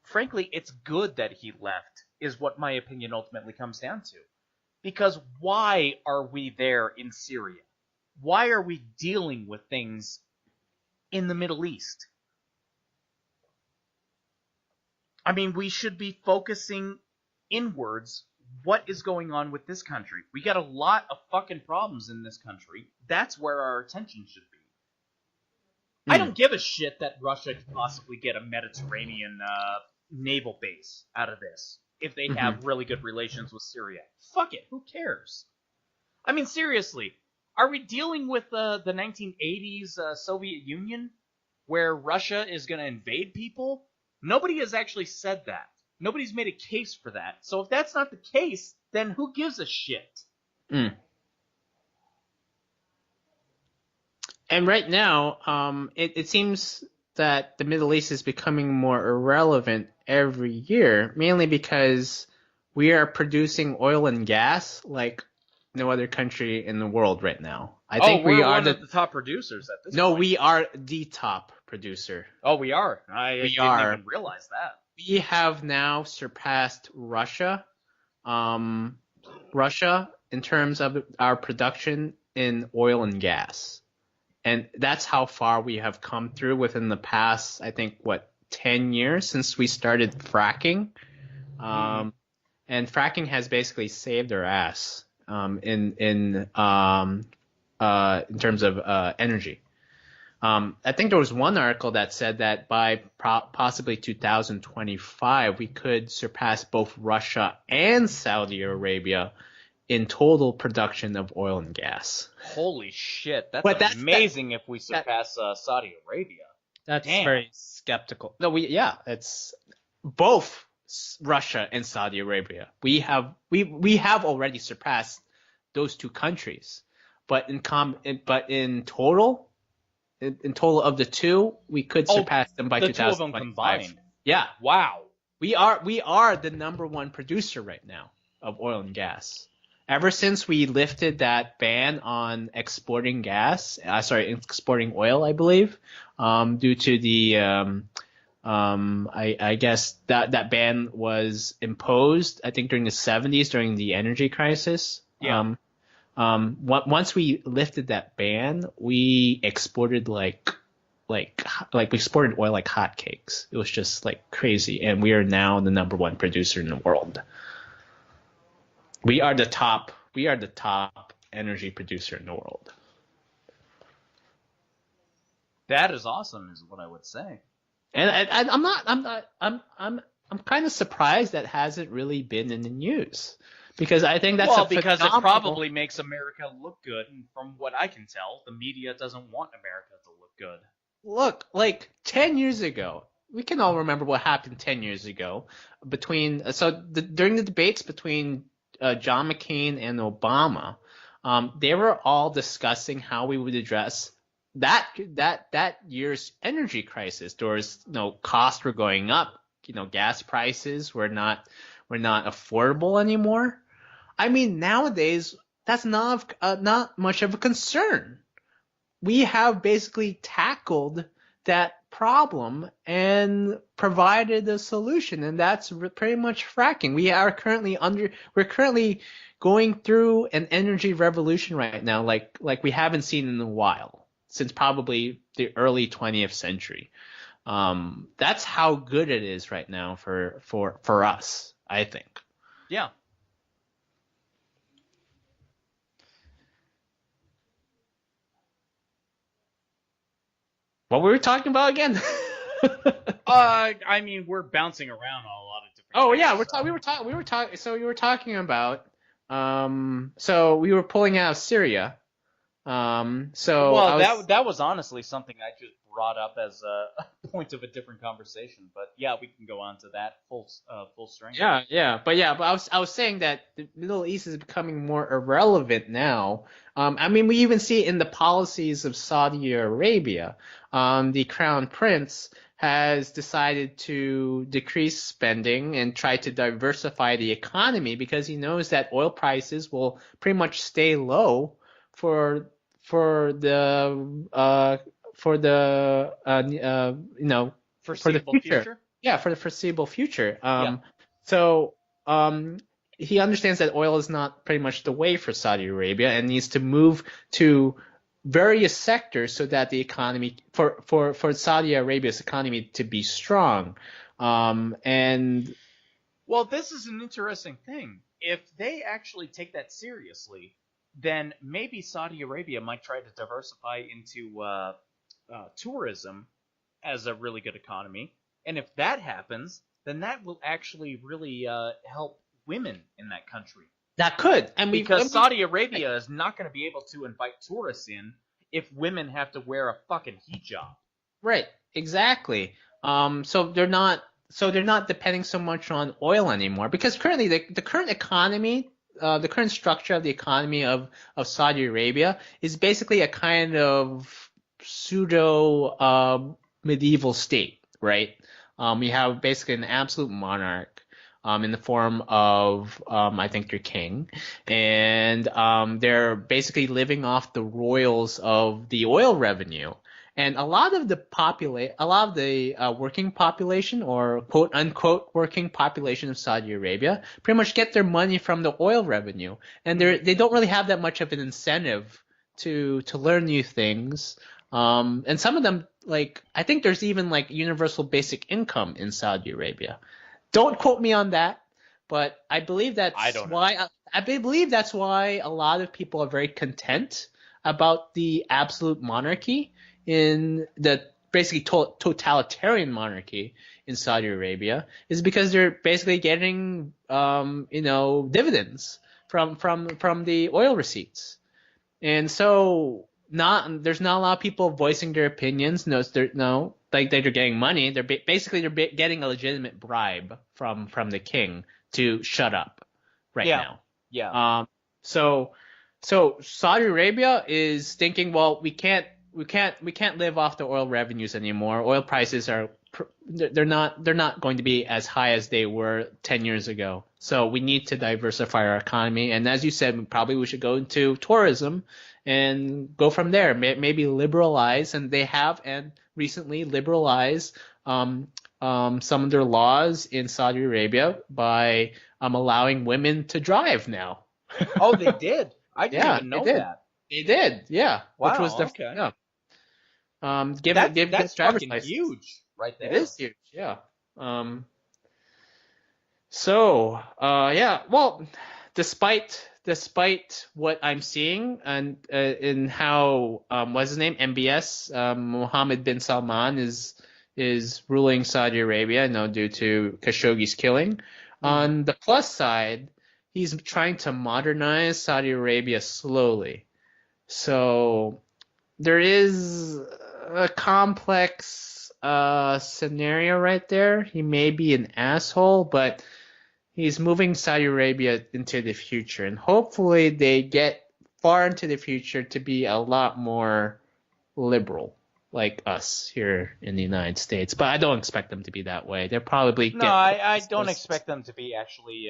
frankly, it's good that he left, is what my opinion ultimately comes down to. Because why are we there in Syria? Why are we dealing with things in the Middle East? I mean, we should be focusing inwards. What is going on with this country? We got a lot of fucking problems in this country. That's where our attention should be. I don't give a shit that Russia could possibly get a Mediterranean naval base out of this. if they Hmm. have really good relations with Syria. Fuck it, who cares? I mean, seriously, are we dealing with the 1980s Soviet Union where Russia is going to invade people? Nobody has actually said that. Nobody's made a case for that. So if that's not the case, then who gives a shit? Mm. And right now, it seems that the Middle East is becoming more irrelevant every year, mainly because we are producing oil and gas like no other country in the world right now. I Oh, think we we're are one the of the top producers at this no, point. we are the top producer. Oh, we are. I We didn't are. even realize that. We have now surpassed Russia. Um, Russia in terms of our production in oil and gas. And that's how far we have come through within the past, I think, 10 years since we started fracking. Um, and fracking has basically saved our ass in terms of energy. I think there was one article that said that by possibly 2025, we could surpass both Russia and Saudi Arabia in total production of oil and gas. Holy shit, that's But amazing if we surpass Saudi Arabia. that's Damn. very skeptical. No, it's both Russia and Saudi Arabia. We have already surpassed those two countries, but in total, in total of the two, we could surpass them by the two of them 2025. combined. Yeah, Wow. we are the number one producer right now of oil and gas. Ever since we lifted that ban on exporting exporting oil, I believe, due to the I guess that ban was imposed, I think during the 70s during the energy crisis. Yeah. Once we lifted that ban, we exported like we exported oil like hotcakes. It was just like crazy, and we are now the number one producer in the world. We are the top energy producer in the world. That is awesome, is what I would say. And I'm kind of surprised that hasn't really been in the news, because I think that's because phenomenal... it probably makes America look good, and from what I can tell, the media doesn't want America to look good. Look, like 10 years ago, we can all remember what happened 10 years ago during the debates between John McCain and Obama. They were all discussing how we would address that year's energy crisis. There was, costs were going up. Gas prices were not affordable anymore. I mean, nowadays that's not much of a concern. We have basically tackled that problem and provided a solution, and that's pretty much fracking. We're currently going through an energy revolution right now, like we haven't seen in a while, since probably the early 20th century. That's how good it is right now for us, I think. Yeah. What were we talking about again? I mean, we're bouncing around on a lot of different. Oh things, yeah, so. we were talking. So you were talking about. So we were pulling out of Syria. That was honestly something I just brought up as a point of a different conversation. But yeah, we can go on to that full strength. But I was saying that the Middle East is becoming more irrelevant now. I mean, we even see it in the policies of Saudi Arabia. The Crown Prince has decided to decrease spending and try to diversify the economy, because he knows that oil prices will pretty much stay low for the future. Yeah, for the foreseeable future. So he understands that oil is not pretty much the way for Saudi Arabia, and needs to move to various sectors so that the economy for Saudi Arabia's economy to be strong. And well, this is an interesting thing. If they actually take that seriously, then maybe Saudi Arabia might try to diversify into tourism as a really good economy. And if that happens, then that will actually really help women in that country. That could, Because Saudi Arabia is not going to be able to invite tourists in if women have to wear a fucking hijab. right, exactly. So they're not depending so much on oil anymore because currently the current economy, the current structure of the economy of Saudi Arabia is basically a kind of pseudo medieval state, right? You have basically an absolute monarch. In the form of, I think, their king, and they're basically living off the royals of the oil revenue. And a lot of the working population, or quote unquote working population of Saudi Arabia, pretty much get their money from the oil revenue, and they don't really have that much of an incentive to learn new things. And some of them, like I think there's even like universal basic income in Saudi Arabia. Don't quote me on that, but I believe I that's don't know. why I believe that's why a lot of people are very content about the absolute monarchy in the basically totalitarian monarchy in Saudi Arabia is because they're basically getting dividends from the oil receipts. And so there's not a lot of people voicing their opinions. No, like they're getting money. They're getting a legitimate bribe from the king to shut up right Yeah. now. Yeah. So Saudi Arabia is thinking, well, we can't live off the oil revenues anymore. Oil prices they're not going to be as high as they were 10 years ago. So we need to diversify our economy. And as you said, probably we should go into tourism and go from there. Maybe liberalize, and they have and recently liberalized some of their laws in Saudi Arabia by allowing women to drive now. Oh, they did. I didn't Yeah, even they know did. that. They did, yeah. Which was Wow. the Okay. yeah. Give That's driver's fucking license. huge, right there. It is huge, yeah. Um, yeah. Well, despite what I'm seeing and in how what's his name, MBS, Mohammed bin Salman is ruling Saudi Arabia, due to Khashoggi's killing. On the plus side, he's trying to modernize Saudi Arabia slowly. So there is a complex scenario right there. He may be an asshole, but he's moving Saudi Arabia into the future, and hopefully they get far into the future to be a lot more liberal, like us here in the United States. But I don't expect them to be that way. They'll probably No, get I don't expect them to be actually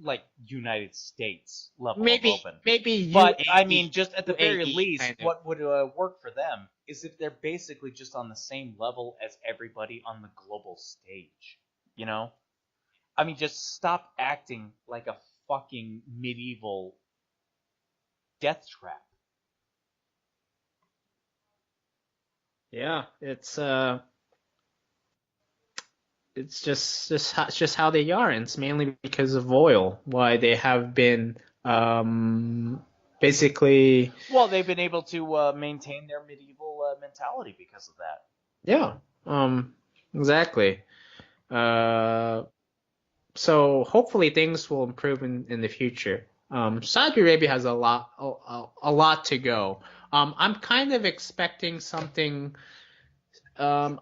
like United States level of open. maybe But I UAE, mean, just at the very UAE least, kind of. what would work for them is if they're basically just on the same level as everybody on the global stage. You know? I mean, just stop acting like a fucking medieval death trap. Yeah, it's just how they are, and it's mainly because of oil. Why they have been basically Well, they've been able to maintain their medieval mentality because of that. yeah exactly. Uh, so hopefully things will improve in the future. Saudi Arabia has a lot to go. I'm kind of expecting something. I'm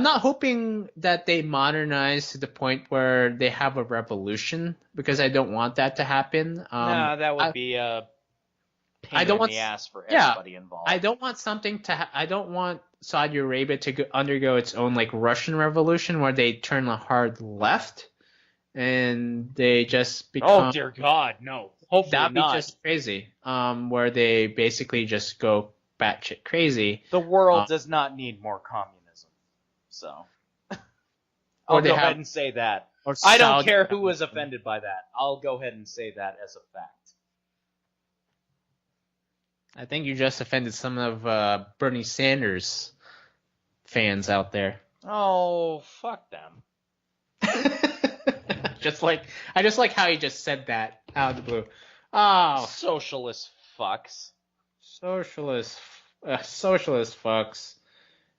not hoping that they modernize to the point where they have a revolution because I don't want that to happen. Nah, that would be a I pain don't in want, the ass for yeah, everybody involved. I don't want something to. I don't want Saudi Arabia to undergo its own like Russian revolution where they turn a hard left and they just Oh become. dear God, no. Hopefully That'd be not. just crazy. Where they basically just go batshit crazy. The world does not need more communism. So I'll Or they go have, ahead and say that. or I don't Saudi care who was offended by that. I'll go ahead and say that as a fact. I think you just offended some of Bernie Sanders fans out there. Oh, fuck them. I just like how you just said that out of the blue. Oh, Socialist fucks. socialist fucks.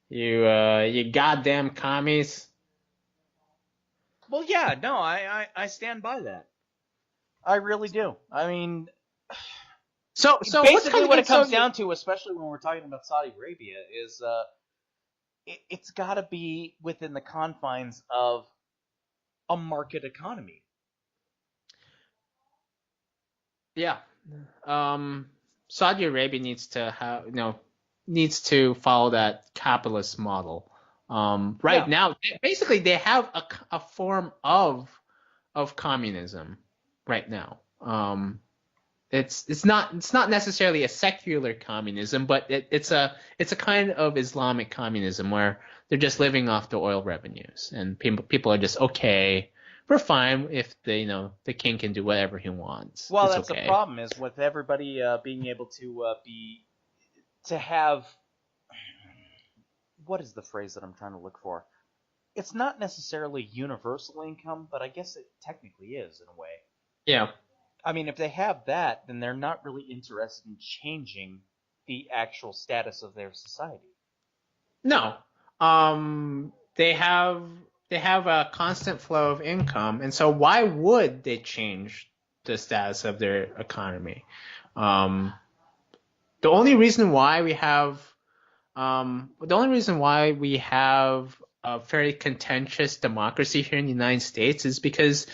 You goddamn commies. Well, yeah, no, I stand by that. I really do. I mean, So what's basically, coming what in? it comes down to, especially when we're talking about Saudi Arabia, is it's got to be within the confines of a market economy. Yeah. Saudi Arabia needs to have, needs to follow that capitalist model. Right Yeah. now, basically, they have a form of communism right now. It's not necessarily a secular communism, but it's a kind of Islamic communism where they're just living off the oil revenues, and people are just okay. We're fine if the king can do whatever he wants. Well, It's that's the okay. problem is with everybody being able to have what is the phrase that I'm trying to look for? It's not necessarily universal income, but I guess it technically is in a way. Yeah. I mean, if they have that, then they're not really interested in changing the actual status of their society. No. They have a constant flow of income, and so why would they change the status of their economy? Um, the only reason why we have the only reason why we have a very contentious democracy here in the United States is because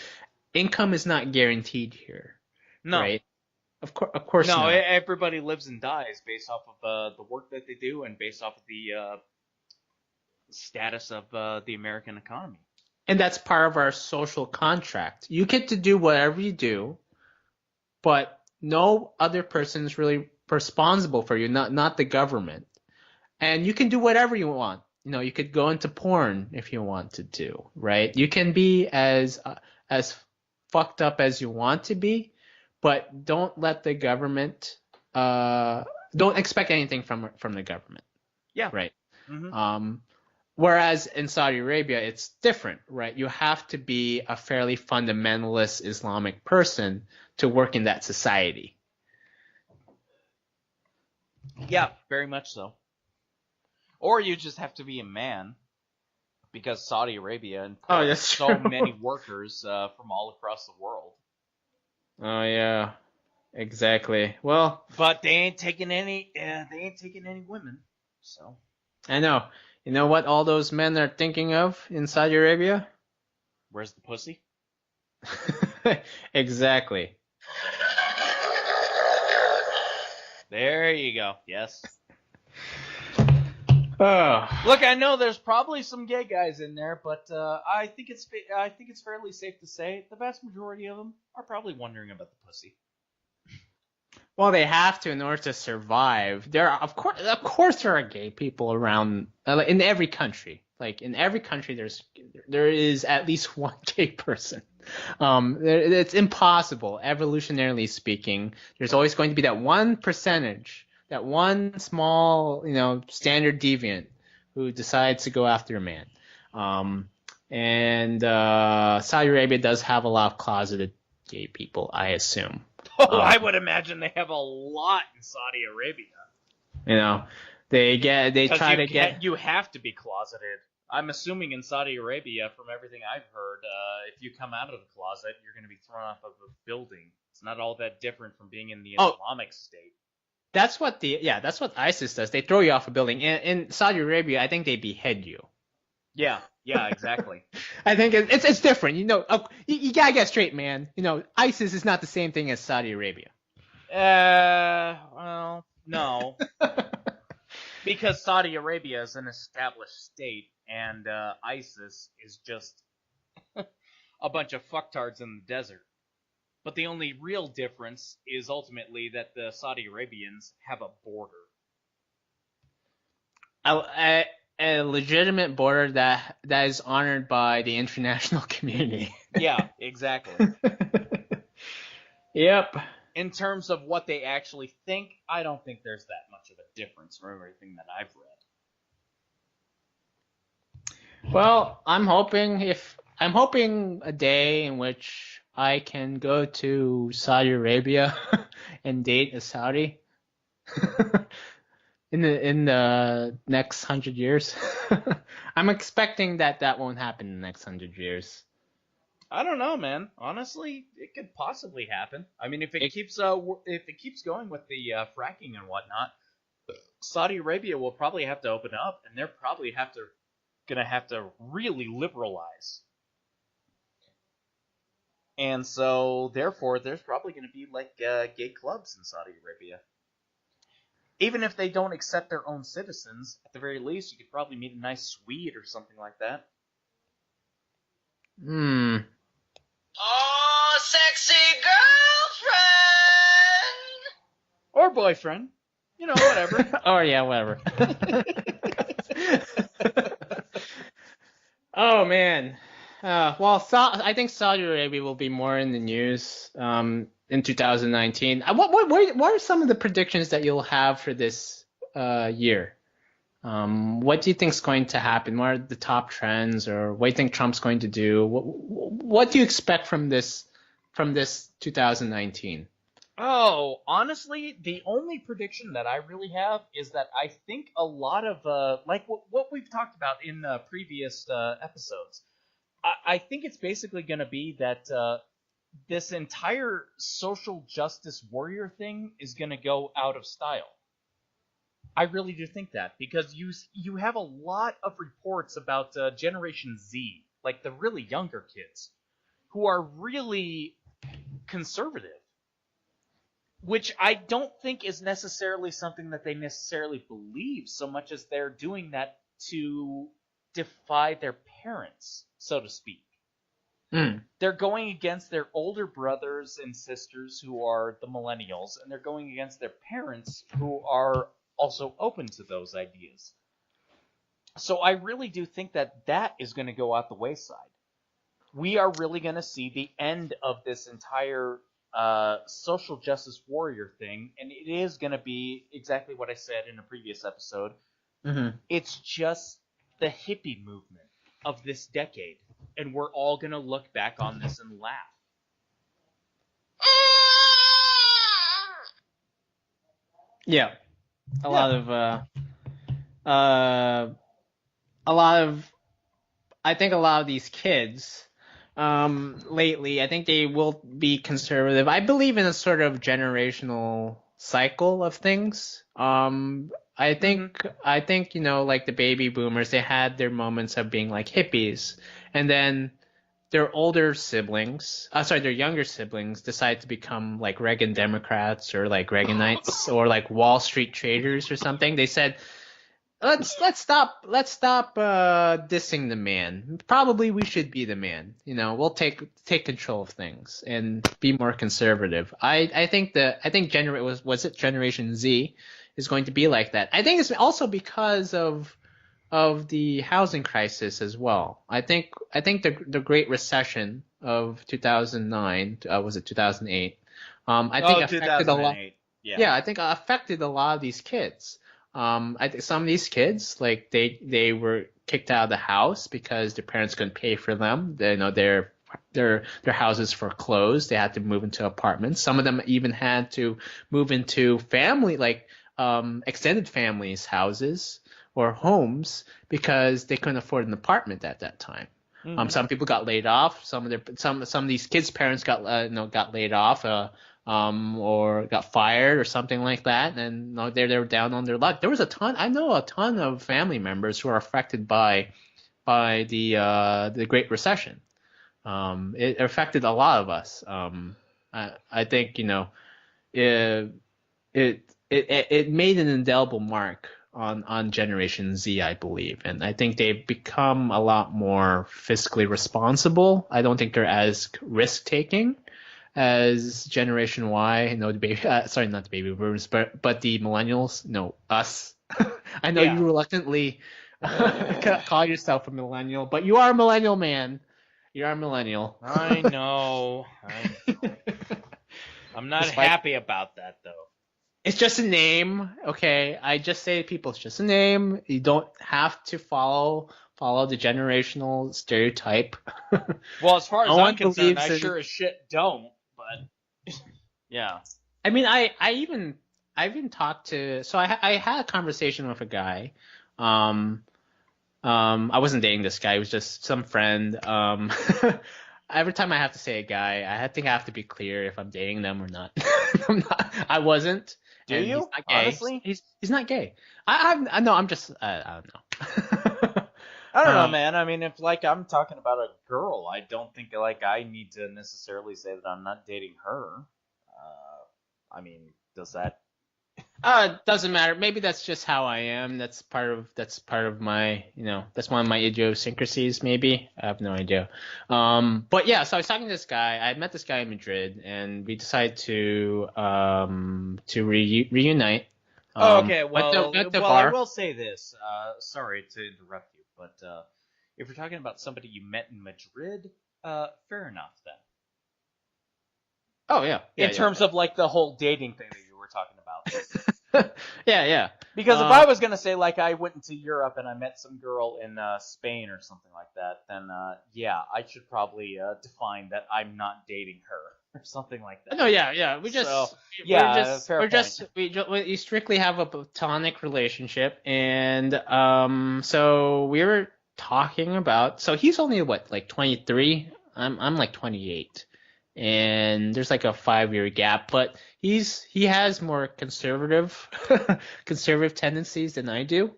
income is not guaranteed here, No, right? Of course no, not. everybody lives and dies based off of the work that they do and based off of the status of the American economy. And that's part of our social contract. You get to do whatever you do, but no other person is really responsible for you, not the government. And you can do whatever you want. You could go into porn if you wanted to, right? You can be as fucked up as you want to be, but don't let the government don't expect anything from the government, Yeah. right? Mm-hmm. Whereas in Saudi Arabia, it's different, right? You have to be a fairly fundamentalist Islamic person to work in that society. Yeah, very much so. Or you just have to be a man, because Saudi Arabia employs that's so true. many workers from all across the world. Oh yeah, exactly. Well, But they ain't taking any. They ain't taking any women. So I know. You know what all those men are thinking of in Saudi Arabia? where's the pussy? Exactly. There you go. Yes. Oh. Look, I know there's probably some gay guys in there, but I think it's fairly safe to say the vast majority of them are probably wondering about the pussy. Well, they have to in order to survive. There are, of course, there are gay people around in every country. Like in every country, there is at least one gay person. It's impossible, evolutionarily speaking. There's always going to be that one percentage, that one small, standard deviant who decides to go after a man. And Saudi Arabia does have a lot of closeted gay people, I assume. Oh, I would imagine they have a lot in Saudi Arabia. You have to be closeted. I'm assuming in Saudi Arabia, from everything I've heard, if you come out of the closet, you're going to be thrown off of a building. It's not all that different from being in the Islamic State. That's what ISIS does. They throw you off a building. In Saudi Arabia, I think they behead you. Yeah, exactly. I think it's different. You gotta get straight, man. ISIS is not the same thing as Saudi Arabia. Well, no. Because Saudi Arabia is an established state, and ISIS is just a bunch of fucktards in the desert. But the only real difference is ultimately that the Saudi Arabians have a border. A legitimate border that is honored by the international community. Yeah, exactly. Yep. In terms of what they actually think, I don't think there's that much of a difference from everything that I've read. Well, I'm hoping a day in which I can go to Saudi Arabia and date a Saudi. In the next 100 years. I'm expecting that won't happen in the next 100 years. I don't know, man. Honestly, it could possibly happen. I mean, It, if it keeps going with the fracking and whatnot, Saudi Arabia will probably have to open up, and they're probably gonna have to really liberalize. And so, therefore, there's probably going to be like gay clubs in Saudi Arabia. Even if they don't accept their own citizens, at the very least, you could probably meet a nice Swede or something like that. hmm. Oh, sexy girlfriend! Or boyfriend. You know, whatever. Oh yeah, whatever. Oh man. Well, I think Saudi Arabia will be more in the news in 2019. What are some of the predictions that you'll have for this year? What do you think is going to happen? What are the top trends, or what do you think Trump's going to do? What do you expect from this 2019? Oh, honestly, the only prediction that I really have is that I think a lot of like what we've talked about in previous episodes. I think it's basically going to be that this entire social justice warrior thing is going to go out of style. I really do think that because you have a lot of reports about Generation Z, like the really younger kids, who are really conservative, which I don't think is necessarily something that they necessarily believe so much as they're doing that to defy their parents, so to speak. Mm. They're going against their older brothers and sisters who are the millennials, and they're going against their parents who are also open to those ideas. So I really do think that that is going to go out the wayside. We are really going to see the end of this entire social justice warrior thing, and it is going to be exactly what I said in a previous episode. Mm-hmm. It's just the hippie movement of this decade, and we're all going to look back on this and laugh. Yeah, a Yeah. lot of a lot of I think a lot of these kids lately, I think they will be conservative. I believe in a sort of generational cycle of things. I think like the baby boomers, they had their moments of being like hippies, and then their younger siblings decide to become like Reagan Democrats or like Reaganites or like Wall Street traders or something. They said, let's stop dissing the man. Probably we should be the man. We'll take control of things and be more conservative. I think was it Generation Z is going to be like that. I think it's also because of the housing crisis as well. I think the Great Recession of 2009, was it 2008? I think affected a lot. 2008. Yeah. Yeah, I think affected a lot of these kids. I think some of these kids, like they were kicked out of the house because their parents couldn't pay for them. Their houses foreclosed. They had to move into apartments. Some of them even had to move into extended families' houses or homes because they couldn't afford an apartment at that time. Mhm. Some people got laid off. Some of these kids' parents got laid off, or got fired or something like that, and they were down on their luck. I know a ton of family members who are affected by the Great Recession. It affected a lot of us. I think it it made an indelible mark on Generation Z, I believe, and I think they've become a lot more fiscally responsible. I don't think they're as risk taking as Generation Y. The baby, sorry, not the baby boomers, but the millennials. No, us. I know Yeah. you reluctantly call yourself a millennial, but you are a millennial, man. You are a millennial. I know. I'm not Despite- happy about that, though. It's just a name, okay? I just say to people, it's just a name. You don't have to follow the generational stereotype. Well, as far as No I'm one concerned, believes I in- sure as shit don't, but yeah. I mean, I even talked to. So I had a conversation with a guy. I wasn't dating this guy. It was just some friend. every time I have to say a guy, think I have to be clear if I'm dating them or not. I'm not. I wasn't, Do and he's you? not gay. Honestly? He's not gay. I know. I'm just. I don't know. I don't know, um, man. I mean, if like I'm talking about a girl, I don't think like I need to necessarily say that I'm not dating her. I mean, does that? It doesn't matter. Maybe that's just how I am. That's part of my, that's one of my idiosyncrasies. Maybe I have no idea. But yeah, so I was talking to this guy. I met this guy in Madrid, and we decided to reunite. Oh, okay. Went to a I bar. will say this. Sorry to interrupt you, but if you're talking about somebody you met in Madrid, fair enough then. Oh yeah, In terms of like the whole dating thing that you were talking about. yeah. Because if I was gonna say like I went into Europe and I met some girl in Spain or something like that, then yeah, I should probably define that I'm not dating her or something like that. No, yeah. We strictly have a platonic relationship, and so we were talking about. So he's only what, like 23. I'm like 28, and there's like a 5-year gap, but he has more conservative conservative tendencies than I do,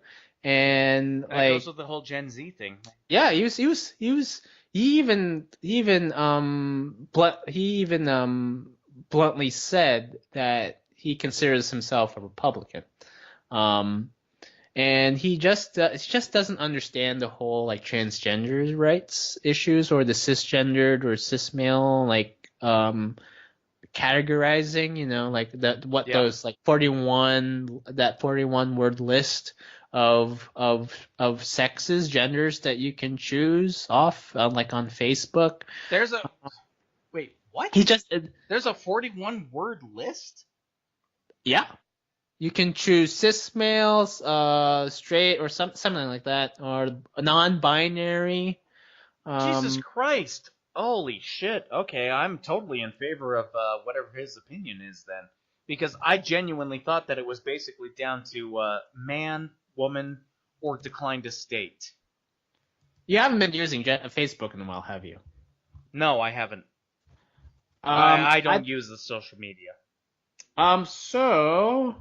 and That like goes with the whole Gen Z thing. yeah, he even bluntly said that he considers himself a Republican. Um, and he just doesn't understand the whole like transgender rights issues, or the cisgendered or cis male like categorizing, like Yeah. those like 41 word list of sexes, genders that you can choose off like on Facebook. There's a wait. What? He just There's a 41 word list. Yeah. You can choose cis males, straight, or something like that, or non-binary. Jesus Christ. Holy shit. Okay, I'm totally in favor of whatever his opinion is then. Because I genuinely thought that it was basically down to man, woman, or declined to state. You haven't been using Facebook in a while, have you? No, I haven't. I don't use the social media. So,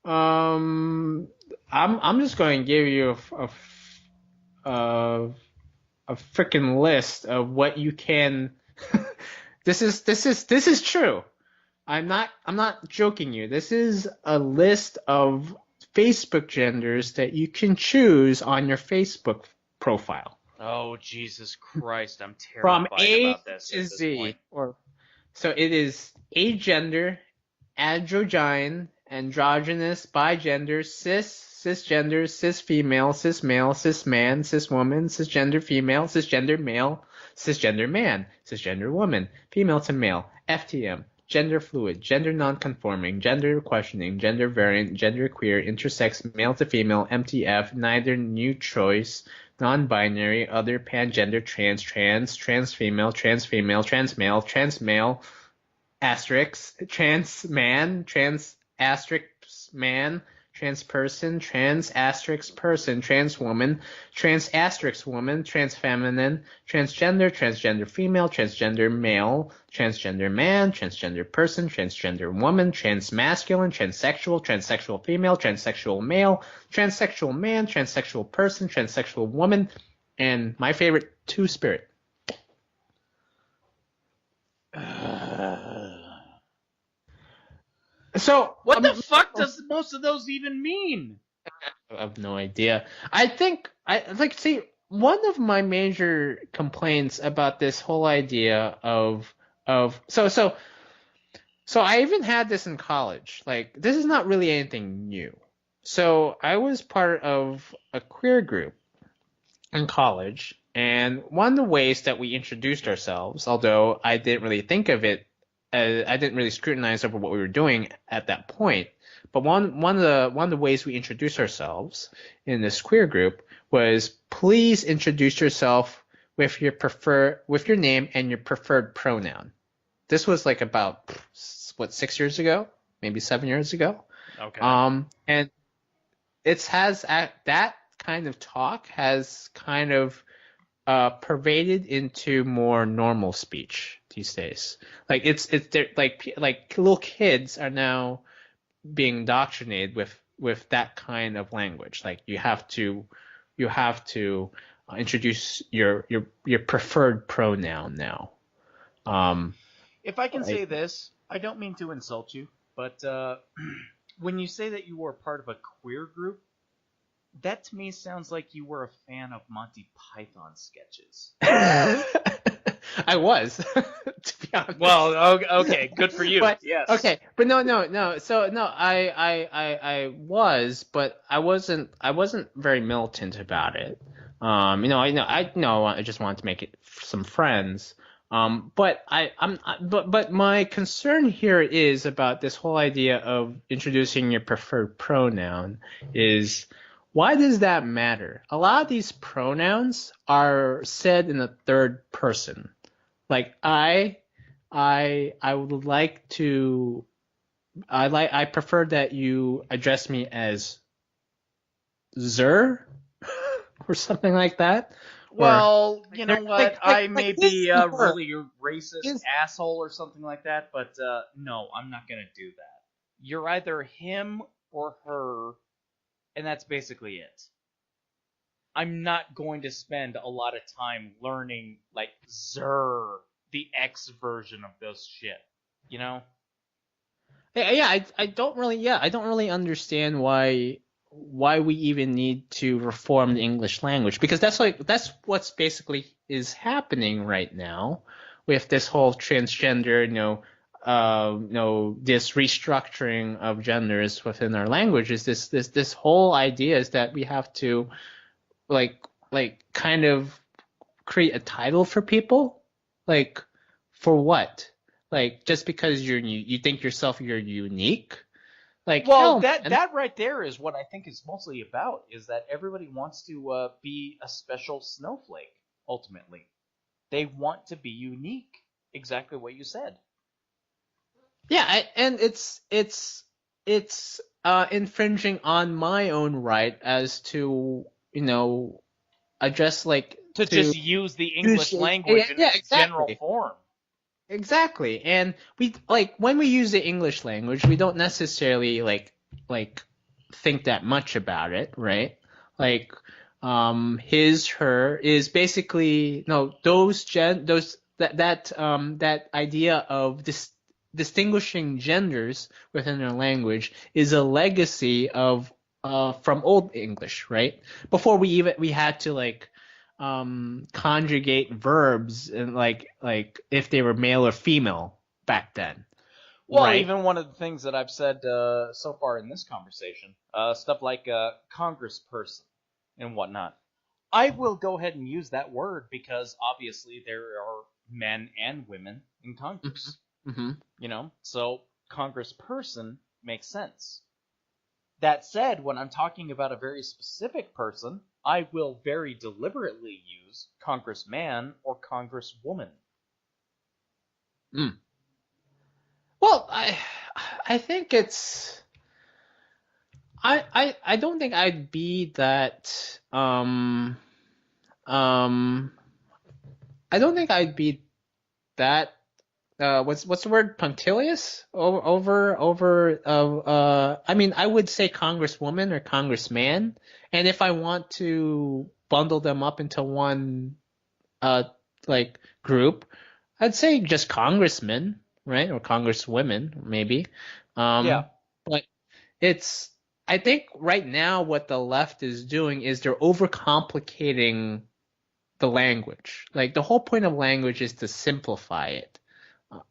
I'm just going to give you a freaking list of what you can. This is true. I'm not joking you. This is a list of Facebook genders that you can choose on your Facebook profile. Oh, Jesus Christ, I'm From terrified A about this to at this Z. point. So it is agender, androgyne, androgynous, bigender, cisgender, cis female, cis male, cis man, cis woman, cisgender female, cisgender male, cisgender man, cisgender woman, female to male, FTM, gender fluid, gender non-conforming, gender questioning, gender variant, gender queer, intersex, male to female, MTF, neither, new choice, non-binary, other, pangender, trans, trans female, trans male, asterisk, trans man, trans asterisk man, trans person, trans asterisk person, trans woman, trans asterisk woman, trans feminine, transgender female, transgender male, transgender man, transgender person, transgender woman, trans masculine, transsexual female, transsexual male, transsexual man, transsexual person, transsexual woman, and my favorite, two-spirit. So What the fuck does most of those even mean? I have no idea. I think see, one of my major complaints about this whole idea of so I even had this in college. Like, this is not really anything new. So I was part of a queer group in college, and one of the ways that we introduced ourselves, although I didn't really think of it, I didn't really scrutinize over what we were doing at that point. But one of the ways we introduced ourselves in this queer group was, please introduce yourself with your name and your preferred pronoun. This was like about 6 years ago, maybe 7 years ago. Okay. And that kind of talk has kind of pervaded into more normal speech these days. Like they're like little kids are now being indoctrinated with that kind of language. Like you have to introduce your preferred pronoun now. Um, If I can like say this, I don't mean to insult you, but when you say that you were part of a queer group, that to me sounds like you were a fan of Monty Python sketches. I was, to be honest. Well, okay, good for you. But Yes. okay, but no. So no, I was, but I wasn't very militant about it. I just wanted to make it some friends. But my concern here is about this whole idea of introducing your preferred pronoun is why does that matter? A lot of these pronouns are said in the third person. Like I would like to I prefer that you address me as Zer or something like that. Or Well, you know what? I may be a her really racist is asshole or something like that, but no, I'm not gonna do that. You're either him or her, and that's basically it. I'm not going to spend a lot of time learning like Zer, the X version of this shit. You know? I don't really understand why we even need to reform the English language because that's what's basically is happening right now with this whole transgender, this restructuring of genders within our language is this whole idea is that we have to like kind of create a title for people, like for what? Like just because you think yourself you're unique? Like Well, hell, that man. that right there is what I think is mostly about. Is that everybody wants to be a special snowflake? Ultimately, they want to be unique. Exactly what you said. Yeah, and it's infringing on my own right as to address like To to just use the use English yeah, language in yeah its general exactly. form. Exactly. And we like when we use the English language, we don't necessarily like think that much about it, right? Like his her is basically no those that idea of distinguishing genders within our language is a legacy of from Old English, right? Before we had to like conjugate verbs and like if they were male or female back then, Well, right? even one of the things that I've said so far in this conversation, stuff like congressperson and whatnot. I will go ahead and use that word because obviously there are men and women in Mm-hmm. Congress. Mm-hmm. So congressperson makes sense. That said, when I'm talking about a very specific person, I will very deliberately use congressman or congresswoman. Mm. Well, I think it's I don't think I'd be that um I don't think I'd be that what's the word punctilious over I mean I would say congresswoman or congressman, and if I want to bundle them up into one uh like group, I'd say just congressmen, right? Or congresswomen maybe. Yeah. But it's I think right now what the left is doing is they're overcomplicating the language. Like the whole point of language is to simplify it,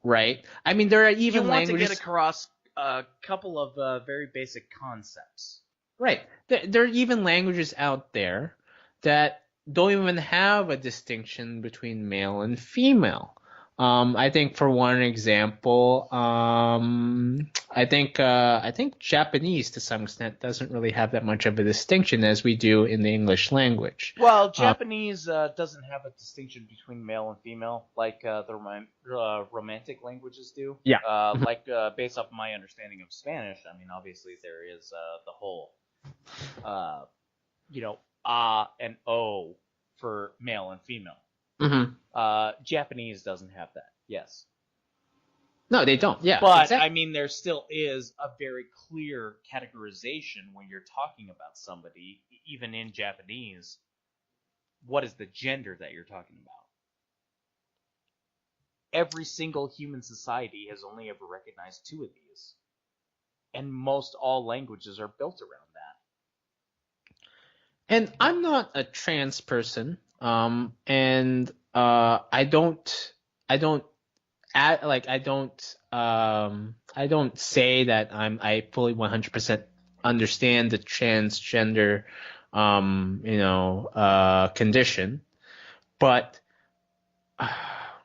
right? I mean, there are You even want to get languages, across a couple of very basic concepts. right? There are even languages out there that don't even have a distinction between male and female. I think for one example, I think Japanese to some extent doesn't really have that much of a distinction as we do in the English language. Well, Um, Japanese doesn't have a distinction between male and female like the romantic languages do. yeah. Based off my understanding of Spanish, I mean, obviously there is the whole, uh, and o. for male and female. Mm-hmm. Japanese doesn't have that. Yes. No, they don't. Yeah, But, exactly. I mean, there still is a very clear categorization when you're talking about somebody, even in Japanese. What is the gender that you're talking about? Every single human society has only ever recognized two of these. And most all languages are built around that. And I'm not a trans person. And I don't I don't say that I fully 100% understand the transgender condition. But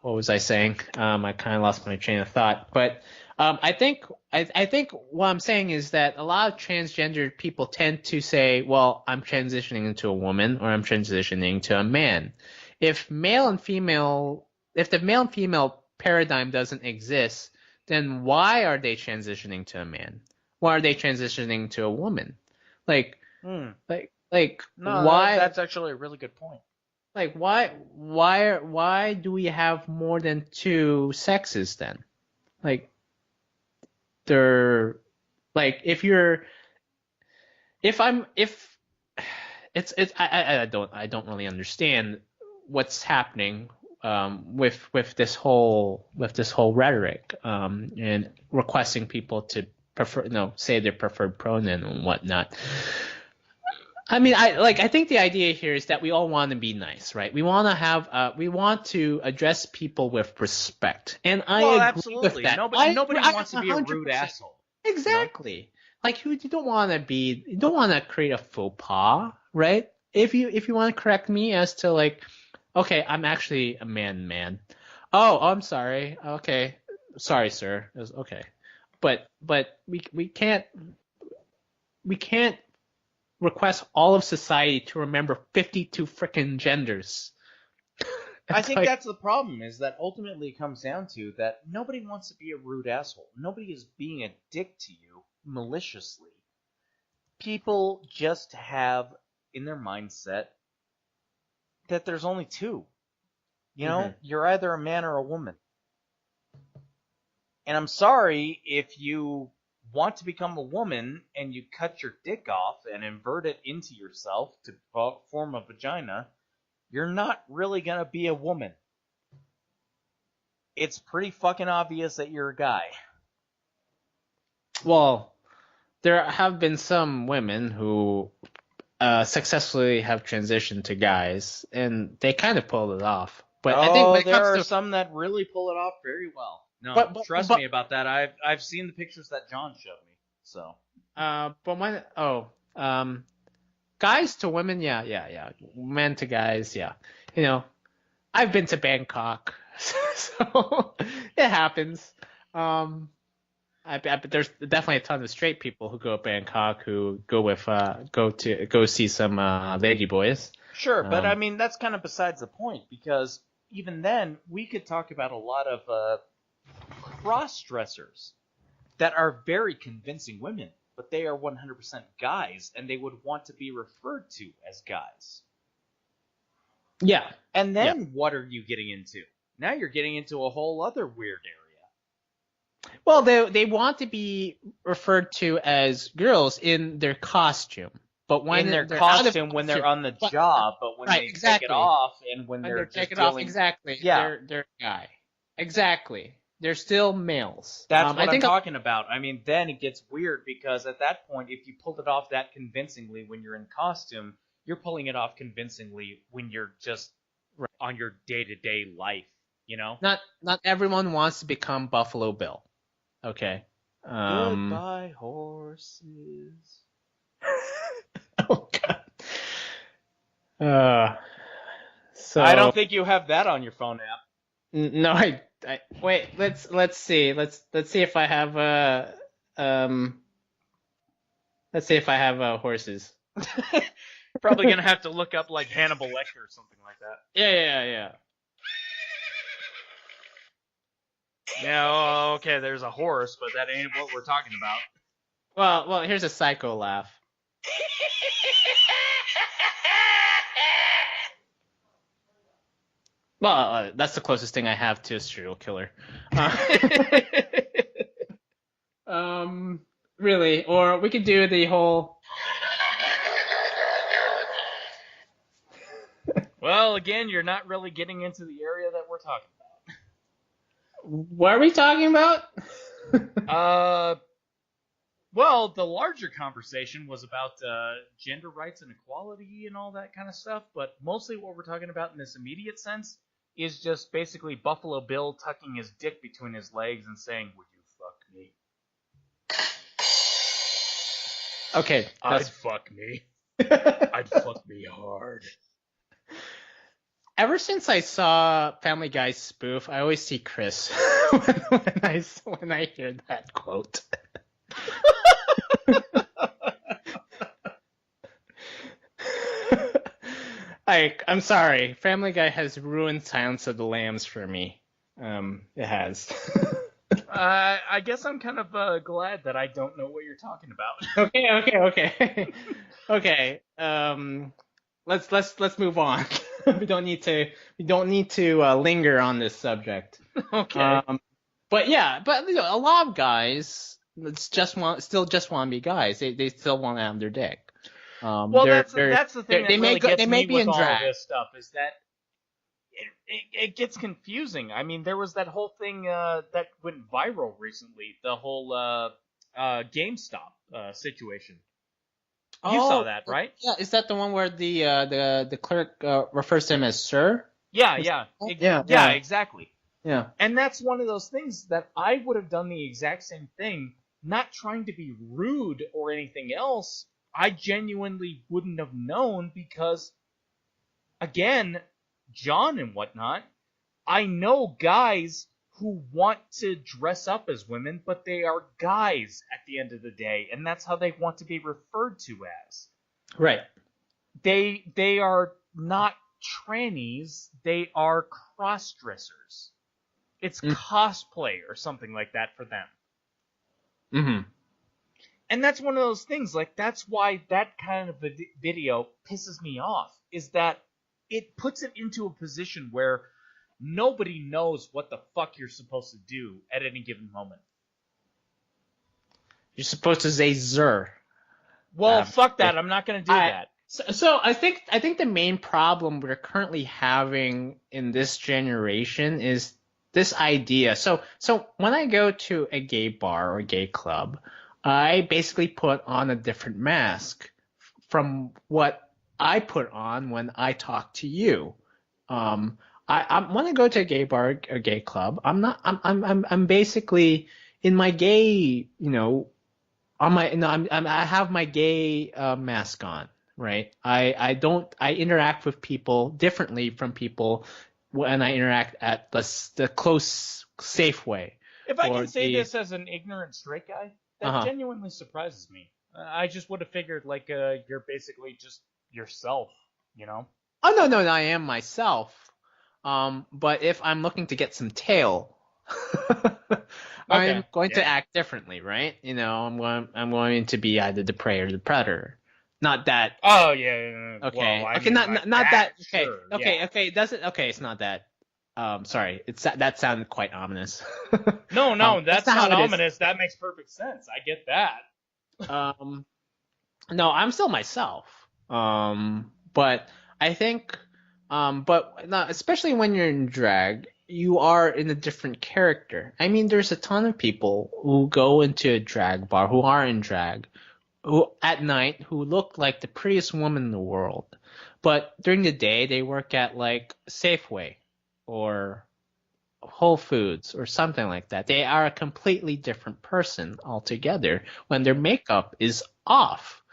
what was I saying? I kind of lost my train of thought. But I think what I'm saying is that a lot of transgender people tend to say, well, I'm transitioning into a woman or I'm transitioning to a man. If the male and female paradigm doesn't exist, then why are they transitioning to a man? Why are they transitioning to a woman? Like, No, why? that's actually a really good point. Like, why do we have more than two sexes then? Like, they're like if I don't really understand what's happening with this whole rhetoric and requesting people to say their preferred pronoun and whatnot. I mean, I think the idea here is that we all want to be nice, right? We want to address people with respect, and I agree absolutely. with that. Nobody wants to be a rude 100%. asshole. Exactly. You know? Like you don't want to create a faux pas, right? If you want to correct me as to like, okay, I'm actually a man. Oh, I'm sorry. Okay, sorry, sir. Okay, but we can't request all of society to remember 52 frickin' genders. I think that's the problem, is that ultimately it comes down to that nobody wants to be a rude asshole. Nobody is being a dick to you maliciously. People just have in their mindset that there's only two. You know, you're either a man or a woman. And I'm sorry if you want to become a woman and you cut your dick off and invert it into yourself to form a vagina, you're not really gonna be a woman. It's pretty fucking obvious that you're a guy. Well, there have been some women who successfully have transitioned to guys, and they kind of pulled it off. But I think when it there comes are to some that really pull it off very well. No, but trust me about that. I've seen the pictures that John showed me. So. but when guys to women, yeah, men to guys, yeah. You know, I've been to Bangkok, so it happens. But there's definitely a ton of straight people who go to Bangkok who go see some lady boys. Sure, but I mean that's kind of besides the point, because even then we could talk about a lot of cross-dressers that are very convincing women, but they are 100% guys, and they would want to be referred to as guys. Yeah. And then what are you getting into? Now you're getting into a whole other weird area. Well, they want to be referred to as girls in their costume, but when in their costume when they're on the job, but when they take it off and when they're just dealing, exactly, yeah, they're a guy. Exactly. They're still males. That's what I'm talking about. I mean, then it gets weird, because at that point, if you pulled it off that convincingly when you're in costume, you're pulling it off convincingly when you're just on your day-to-day life, you know? Not everyone wants to become Buffalo Bill. Okay. Goodbye, horses. Oh, God. So I don't think you have that on your phone app. No, I wait. Let's see. Let's see if I have Let's see if I have horses. Probably gonna have to look up like Hannibal Lecter or something like that. Yeah. Yeah. Okay. There's a horse, but that ain't what we're talking about. Well. Here's a psycho laugh. Well, that's the closest thing I have to a serial killer. Uh, really, or we could do the whole. Well, again, you're not really getting into the area that we're talking What are we talking about? about. Well, the larger conversation was about gender rights and equality and all that kind of stuff, but mostly what we're talking about in this immediate sense is just basically Buffalo Bill tucking his dick between his legs and saying, "Would you fuck me? Okay, I'd fuck me. I'd fuck me hard." Ever since I saw Family Guy's spoof, I always see Chris when I hear that quote. I'm sorry. Family Guy has ruined Silence of the Lambs for me. It has. I guess I'm kind of glad that I don't know what you're talking about. Okay. Okay. Let's move on. we don't need to linger on this subject. Okay. But yeah, a lot of guys still just want to be guys. They still want to have their dick. Well, that's the thing that really gets me with all drag. this stuff is that it gets confusing. I mean, there was that whole thing that went viral recently, the whole GameStop situation. You saw that, right? Yeah, is that the one where the clerk refers to him as sir? Yeah, exactly. Yeah. And that's one of those things that I would have done the exact same thing, not trying to be rude or anything else. I genuinely wouldn't have known because, again, John and whatnot, I know guys who want to dress up as women, but they are guys at the end of the day, and that's how they want to be referred to as. Right. They are not trannies, they are cross-dressers. It's cosplay or something like that for them. Mm-hmm. And that's one of those things, like, that's why that kind of video pisses me off, is that it puts it into a position where nobody knows what the fuck you're supposed to do at any given moment. You're supposed to say zer. Well, fuck that. I'm not going to do that. So I think the main problem we're currently having in this generation is this idea. So when I go to a gay bar or a gay club, I basically put on a different mask from what I put on when I talk to you. I when I go to a gay bar or gay club, I'm basically in my gay, I have my gay mask on, right? I interact with people differently from people when I interact at the close, safe way. If I can say this as an ignorant straight guy, that genuinely surprises me. I just would have figured, like, you're basically just yourself, you know? Oh, no, I am myself. But if I'm looking to get some tail, I'm going to act differently, right? I'm going to be either the prey or the predator. Not that. Oh yeah. Okay. Well, okay. Not that. Okay. Sure, okay. yeah. Okay. Does it? Okay. It's not that. Sorry. That sounded quite ominous. No, that's not ominous. That makes perfect sense. I get that. No, I'm still myself. But I think, especially when you're in drag, you are in a different character. I mean, there's a ton of people who go into a drag bar who are in drag, who at night who look like the prettiest woman in the world, but during the day they work at like Safeway or Whole Foods or something like that. They are a completely different person altogether when their makeup is off.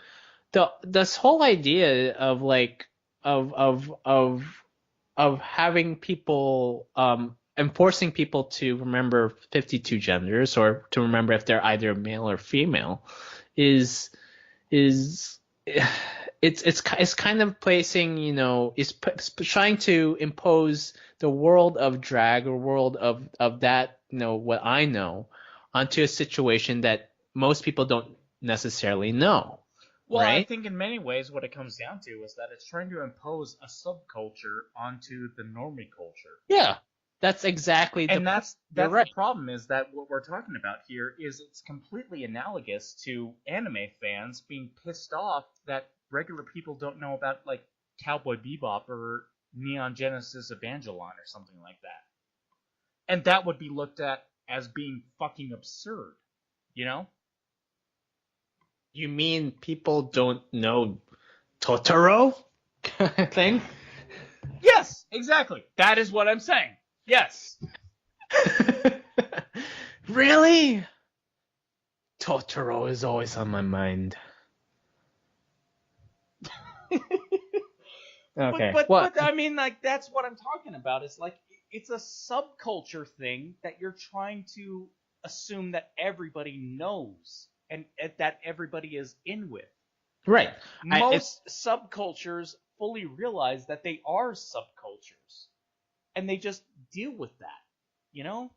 This whole idea of like of having people enforcing people to remember 52 genders or to remember if they're either male or female is it's kind of placing, is trying to impose the world of drag or world of that, what I know onto a situation that most people don't necessarily know. Well, I right? think in many ways what it comes down to is that it's trying to impose a subculture onto the normie culture. Yeah, that's exactly the And point. You're that's the right. problem, is that what we're talking about here is it's completely analogous to anime fans being pissed off that regular people don't know about, like, Cowboy Bebop or Neon Genesis Evangelion or something like that. And that would be looked at as being fucking absurd, you know? You mean people don't know Totoro thing? Yes, exactly. That is what I'm saying. Yes. Really? Totoro is always on my mind. Okay. What? But I mean, like, that's what I'm talking about. It's like it's a subculture thing that you're trying to assume that everybody knows and that everybody is in with. Right. It's Most subcultures fully realize that they are subcultures, and they just deal with that. You know?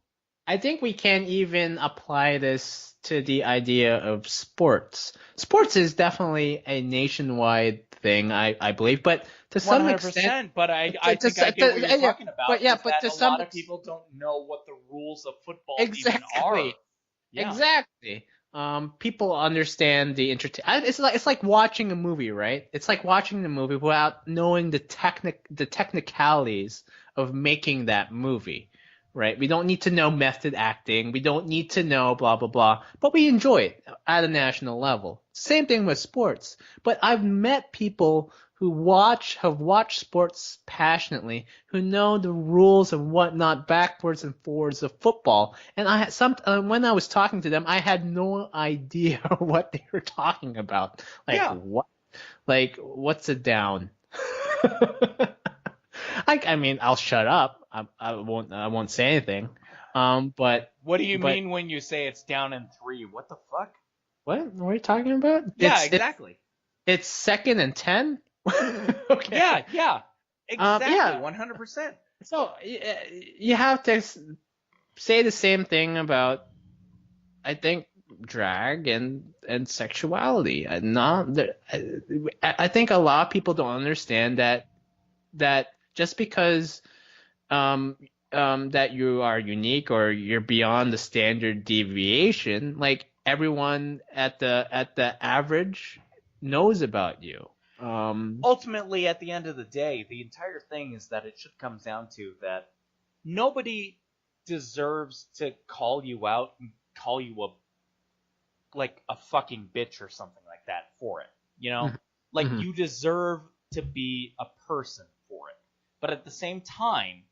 I think we can even apply this to the idea of sports. Sports is definitely a nationwide thing, I believe, but to One some hundred extent, percent. But I think I get what you're yeah, talking about. but yeah, Is but that to a some lot of people don't know what the rules of football even are. exactly, Yeah. exactly. People understand the it's like watching a movie, right? It's like watching the movie without knowing the technicalities of making that movie, right? We don't need to know method acting. We don't need to know blah blah blah, but we enjoy it at a national level. Same thing with sports. But I've met people who have watched sports passionately, who know the rules and whatnot backwards and forwards of football. And I had when I was talking to them, I had no idea what they were talking about. Like Yeah. what? Like what's a down? I mean, I'll shut up. I won't say anything. But What do you but mean when you say it's down in 3? What the fuck? what are you talking about? Yeah, exactly. It's second and 10. Okay. Yeah. Exactly, Yeah. 100%. So you have to say the same thing about, I think, drag and sexuality. Not I think a lot of people don't understand that just because um that you are unique or you're beyond the standard deviation, like everyone at the average knows about you. Ultimately, at the end of the day, the entire thing is that it should come down to that nobody deserves to call you out and call you a fucking bitch or something like that for it. You know? Like, Mhm. you deserve to be a person for it. But at the same time,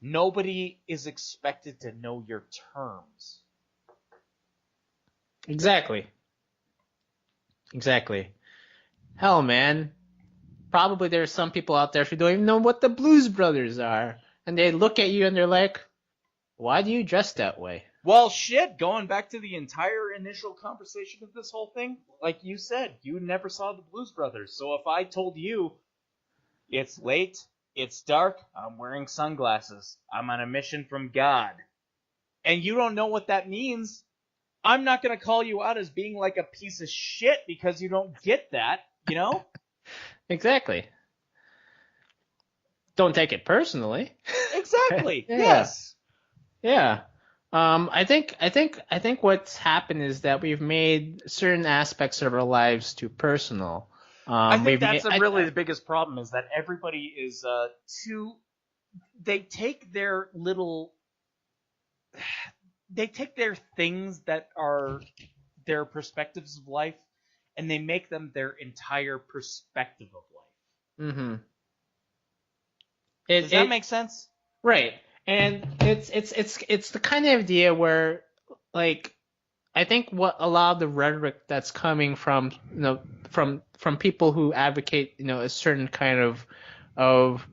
nobody is expected to know your terms. Exactly. Exactly. Hell, man. Probably there's some people out there who don't even know what the Blues Brothers are, and they look at you and they're like, "Why do you dress that way?" Well, shit, going back to the entire initial conversation of this whole thing, like you said, you never saw the Blues Brothers. So if I told you, it's late, it's dark, I'm wearing sunglasses, I'm on a mission from God, and you don't know what that means, I'm not going to call you out as being like a piece of shit because you don't get that, you know? Exactly. Don't take it personally. Exactly, Yeah. yes. Yeah. I think what's happened is that we've made certain aspects of our lives too personal. I think We've that's made, really the biggest problem, is that everybody is too. They take their little. They take their things that are their perspectives of life, and they make them their entire perspective of life. mm-hmm. Does that make sense? Right. And it's the kind of idea where, like, I think what a lot of the rhetoric that's coming from, from people who advocate, a certain kind of of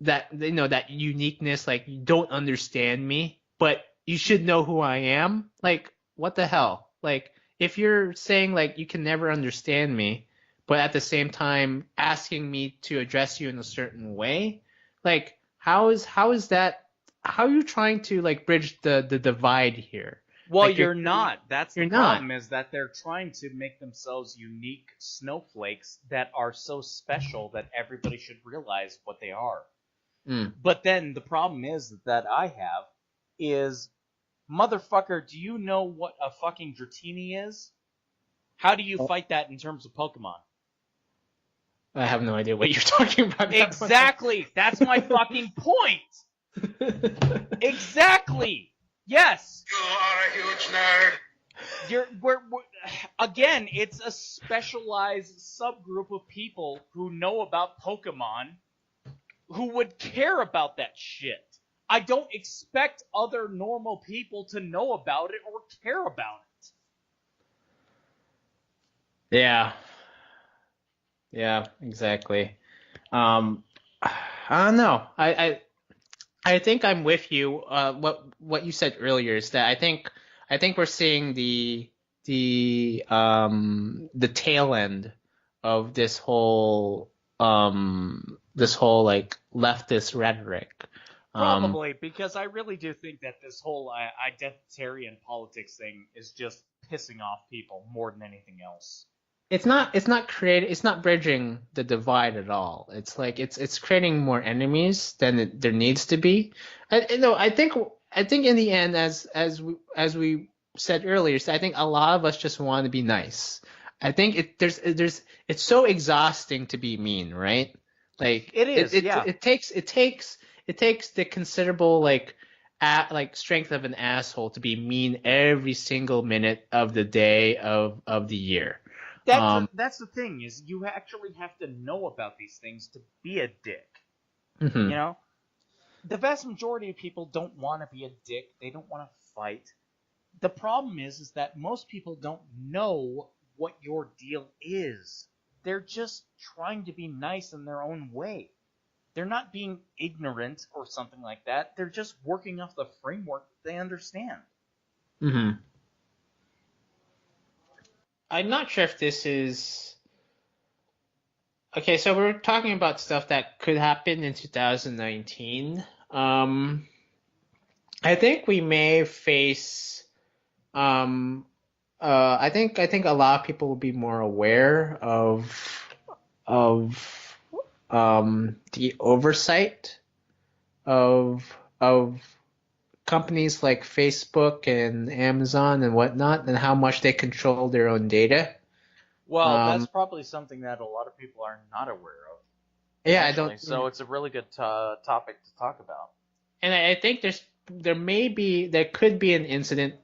that, that uniqueness, like, you don't understand me, but you should know who I am. Like, what the hell? Like, if you're saying, like, you can never understand me, but at the same time asking me to address you in a certain way, like, how is that? How are you trying to, like, bridge the divide here? Well, Like you're not. That's the you're not. problem, is that they're trying to make themselves unique snowflakes that are so special that everybody should realize what they are. Mm. But then the problem is that I have is, motherfucker, do you know what a fucking Dratini is? How do you fight that in terms of Pokemon? I have no idea what you're talking about. Exactly! That's my fucking point! Exactly! Yes! You are a huge nerd. We're, again, it's a specialized subgroup of people who know about Pokemon who would care about that shit. I don't expect other normal people to know about it or care about it. Yeah. Yeah, exactly. Um, I don't know. I think I'm with you. What you said earlier is that I think we're seeing the tail end of this whole like leftist rhetoric. Probably, because I really do think that this whole identitarian politics thing is just pissing off people more than anything else. It's not bridging the divide at all. It's like it's creating more enemies than there needs to be. I think in the end, as we said earlier, I think a lot of us just want to be nice. I think there's it's so exhausting to be mean, right? Like It is, yeah. it takes the considerable like strength of an asshole to be mean every single minute of the day of the year. That's the thing, is you actually have to know about these things to be a dick. Mhm. You know? The vast majority of people don't want to be a dick. They don't want to fight. The problem is that most people don't know what your deal is. They're just trying to be nice in their own way. They're not being ignorant or something like that. They're just working off the framework that they understand. Mhm. I'm not sure if this is okay. So we're talking about stuff that could happen in 2019. I think we may face. Um, I think a lot of people will be more aware of the oversight of companies like Facebook and Amazon and whatnot, and how much they control their own data. Well, that's Um, probably something that a lot of people are not aware of, yeah, I don't. actually. So it's a really good topic to talk about. And I think there could be an incident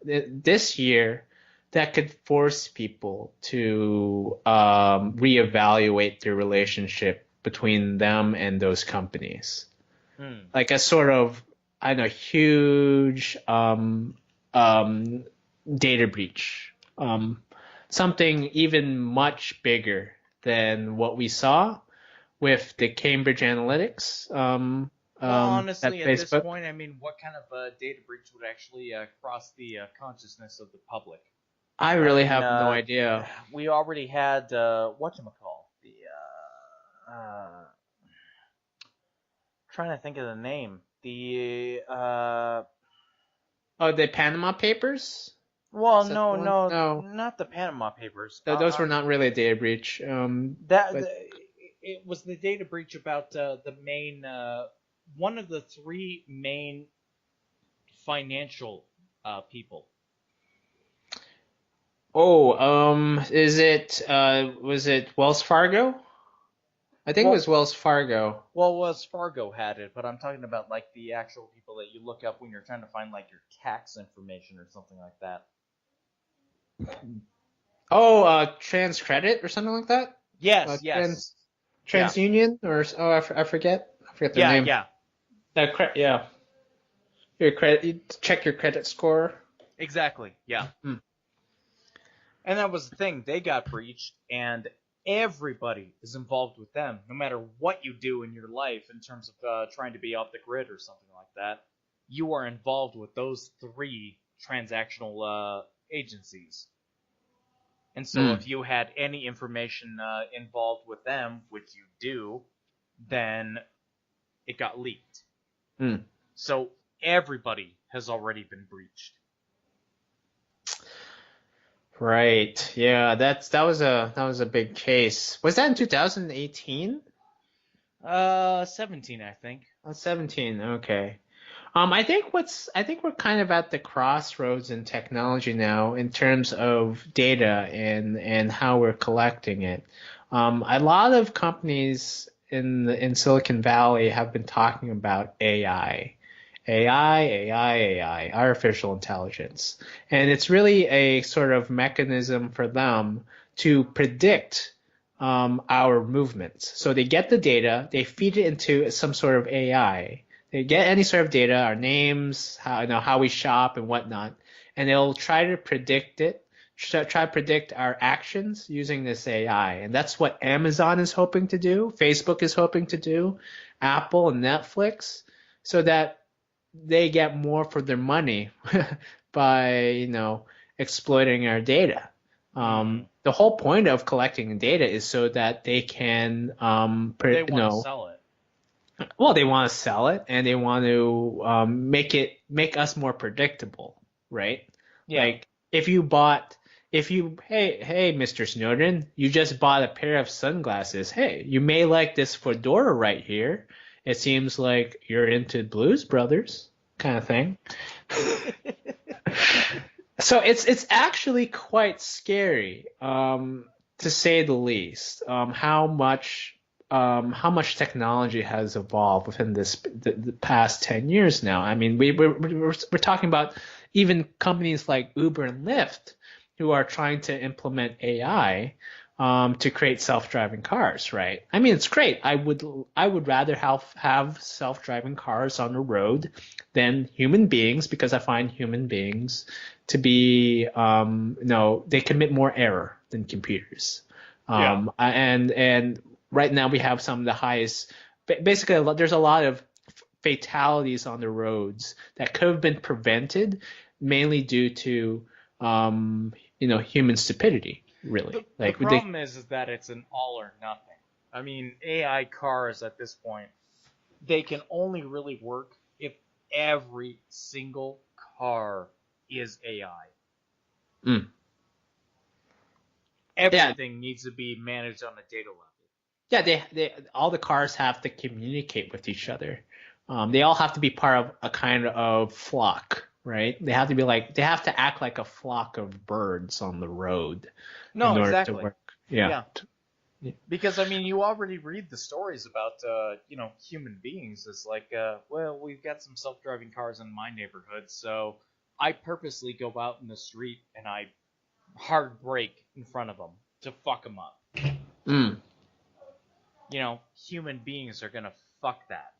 this year that could force people to reevaluate their relationship between them and those companies. Hmm. Like a sort of, I don't know, huge data breach. Something even much bigger than what we saw with the Cambridge Analytics Well, at honestly, at this Facebook. point, I mean, what kind of data breach would actually cross the consciousness of the public? I I really mean, have no idea. we already had whatchamacall, trying to think of the name. Oh, the Panama Papers? Well, Is that the no, one? no, No, not the Panama Papers. those were not really a data breach. That But it was the data breach about the main one of the three main financial people. oh, was it Wells Fargo? I think it Well, was Wells Fargo. Wells Fargo had it, but I'm talking about like the actual people that you look up when you're trying to find like your tax information or something like that. Oh, TransCredit or something like that. Yes, yes, yeah, TransUnion I forget. I forget their yeah, name. yeah, Yeah, your credit. You check your credit score. exactly, yeah. Hmm. And that was the thing. They got breached, and everybody is involved with them. No matter what you do in your life in terms of trying to be off the grid or something like that, you are involved with those three transactional agencies. And so Hmm. if you had any information involved with them, which you do, then it got leaked. Hmm. So everybody has already been breached. Right. Yeah, that was a big case. Was that in 2018? 17, I think. 17. Okay. I think we're kind of at the crossroads in technology now in terms of data and how we're collecting it. A lot of companies in Silicon Valley have been talking about AI, artificial intelligence, and it's really a sort of mechanism for them to predict our movements. So they get the data, they feed it into some sort of AI. They get any sort of data, our names, how we shop and whatnot, and they'll try to predict it, try to predict our actions using this AI. And that's what Amazon is hoping to do, Facebook is hoping to do, Apple and Netflix, so that they get more for their money by, exploiting our data. The whole point of collecting data is so that they can, They want to sell it. well, they want to sell it and they want to make us more predictable, right? Yeah. Like hey Mr. Snowden, you just bought a pair of sunglasses. Hey, you may like this fedora right here. It seems like you're into Blues Brothers kind of thing. So it's actually quite scary, to say the least, how much technology has evolved within the past 10 years now. I mean, we're talking about even companies like Uber and Lyft who are trying to implement AI to create self-driving cars, right? I mean, it's great. I would rather have self-driving cars on the road than human beings because I find human beings to be, no, they commit more error than computers. And right now we have some of the highest, basically there's a lot of fatalities on the roads that could have been prevented mainly due to, human stupidity, really. The problem is that it's an all or nothing. I mean, AI cars at this point, they can only really work if every single car is AI. Mm. Everything needs to be managed on a data level. Yeah, they all the cars have to communicate with each other. They all have to be part of a kind of flock, right? They have to act like a flock of birds on the road No, in order to exactly. work. Yeah. Yeah. Because I mean, you already read the stories about human beings. It's like, well, we've got some self-driving cars in my neighborhood, so I purposely go out in the street and I hard brake in front of them to fuck them up. Mm. Human beings are gonna fuck that.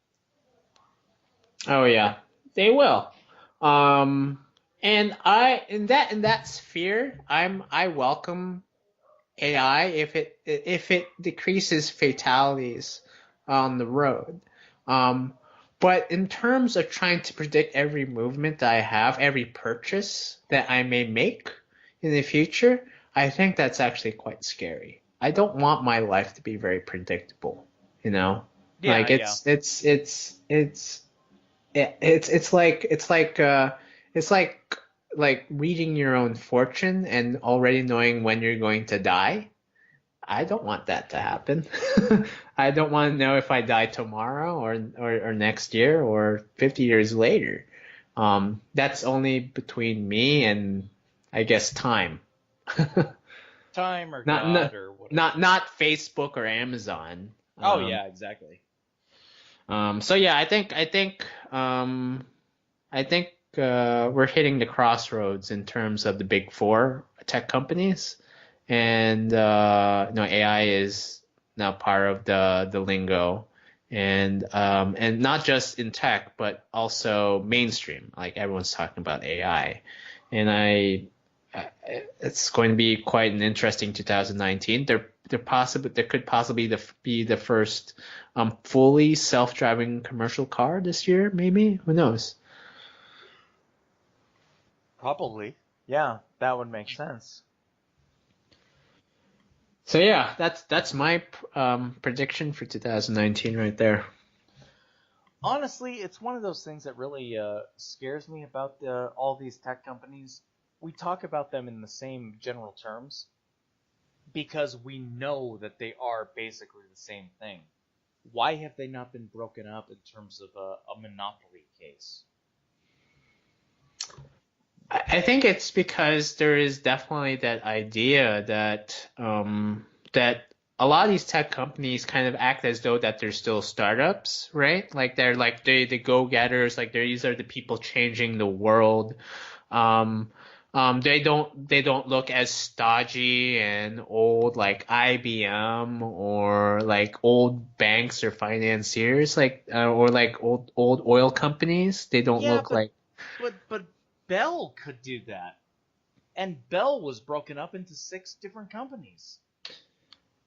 Oh yeah, they will. Um, and in that sphere, I welcome AI if it decreases fatalities on the road. Um, but in terms of trying to predict every movement that I have, every purchase that I may make in the future, I think that's actually quite scary. I don't want my life to be very predictable, you know? Yeah, Like yeah. it's like reading your own fortune and already knowing when you're going to die. I don't want that to happen. I don't want to know if I die tomorrow or next year or 50 years later. That's only between me and I guess time. Time or Not God not or whatever. not Facebook or Amazon. Oh yeah, exactly. So yeah, I think we're hitting the crossroads in terms of the big four tech companies, and AI is now part of the lingo, and not just in tech, but also mainstream. Like everyone's talking about AI, and it's going to be quite an interesting 2019. There could possibly be the first fully self-driving commercial car this year, maybe. Who knows? Probably. Yeah, that would make sense. So yeah, that's my prediction for 2019 right there. Honestly, it's one of those things that really scares me about all these tech companies. we talk about them in the same general terms because we know that they are basically the same thing. Why have they not been broken up in terms of a monopoly case? I think it's because there is definitely that idea that that a lot of these tech companies kind of act as though that they're still startups, right? Like they're like the go-getters, like these are the people changing the world. Um, they don't look as stodgy and old like IBM or like old banks or financiers, like or like old oil companies. They don't Yeah, look like. but Bell could do that, and Bell was broken up into 6 different companies.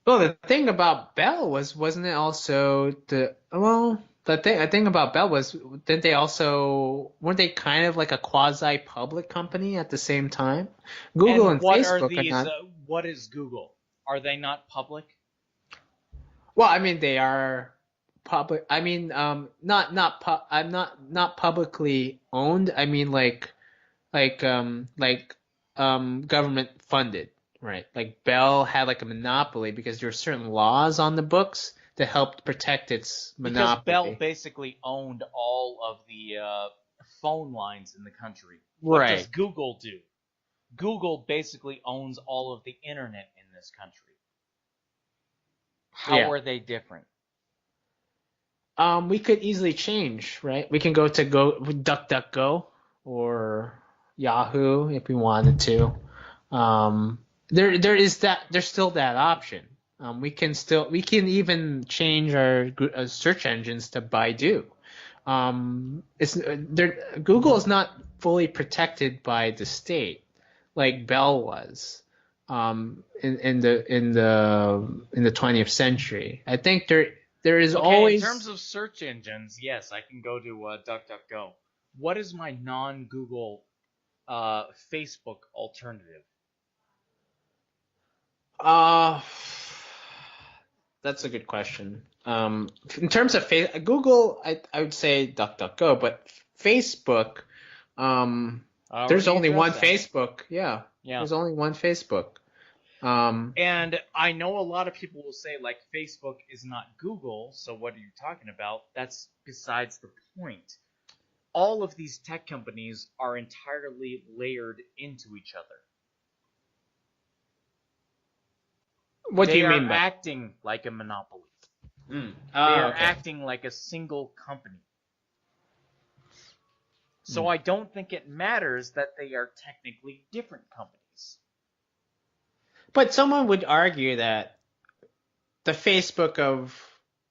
Well, the thing about Bell wasn't it also the thing about Bell was didn't they also weren't they kind of like a quasi public company at the same time? Google And and what are Facebook are these? not. What is Google? Are they not public? Well, I mean they are public. I mean I'm not publicly owned. I mean like government funded, right? Like Bell had like a monopoly because there were certain laws on the books that helped protect its Because Bell monopoly. basically owned all of the phone lines in the country. What does Right. Google do? Google basically owns all of the internet in this country. How Yeah. are they different? We could easily change, right? We can go to DuckDuckGo or Yahoo if we wanted to. There's still that option. We can even change our search engines to Baidu. It's there. Google is not fully protected by the state like Bell was in the 20th century. I think there is Okay, in always. terms of search engines, yes, I can go to DuckDuckGo. What is my non-Google Facebook alternative? Uh, that's a good question. In terms of Google, I would say DuckDuckGo, but Facebook, I there's already only one addressed that. Facebook. Yeah, Yeah. there's only one Facebook. Um, And I know a lot of people will say, like, Facebook is not Google, so what are you talking about? That's besides the point. All of these tech companies are entirely layered into each other. what do They you are mean by? acting like a monopoly. Mm. They Ah, are okay. acting like a single company. So Mm. I don't think it matters that they are technically different companies. But someone would argue that the Facebook of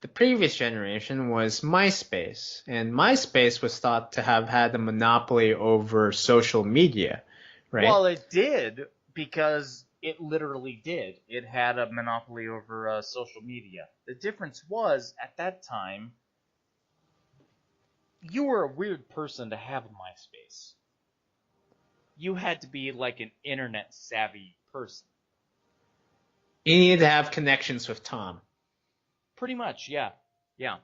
the previous generation was MySpace, and MySpace was thought to have had a monopoly over social media, right? Well, it did because it literally did. It had a monopoly over social media. The difference was, at that time, you were a weird person to have a MySpace. You had to be like an internet savvy person. You needed to have connections with Tom. Pretty much, yeah. Yeah.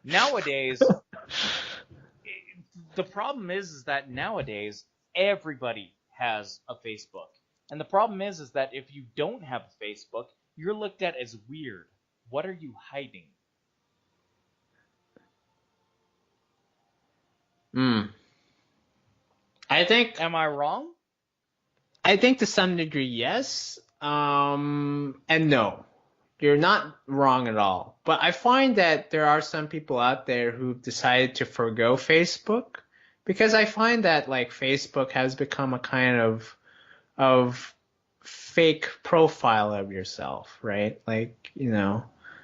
Nowadays, the problem is that nowadays everybody has a Facebook. And the problem is that if you don't have a Facebook, you're looked at as weird. What are you hiding? Mm. I think Am I wrong? I think to some degree yes, and no. You're not wrong at all. But I find that there are some people out there who've decided to forgo Facebook because I find that like Facebook has become a kind of fake profile of yourself, right? Like,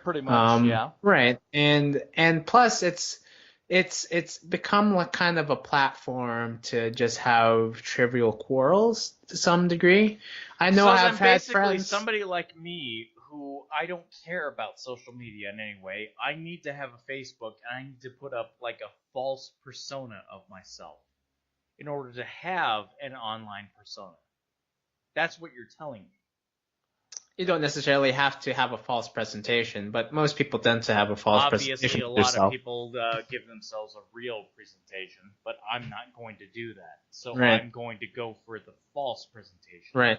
Pretty much, yeah. right. And plus it's become like kind of a platform to just have trivial quarrels to some degree. I know So I've then had basically friends. somebody like me who I don't care about social media in any way, I need to have a Facebook and I need to put up like a false persona of myself in order to have an online persona. That's what you're telling me. you don't necessarily have to have a false presentation, but most people tend to have a false Obviously, presentation a of lot of yourself. people give themselves a real presentation, but I'm not going to do that. So Right, I'm going to go for the false presentation. right.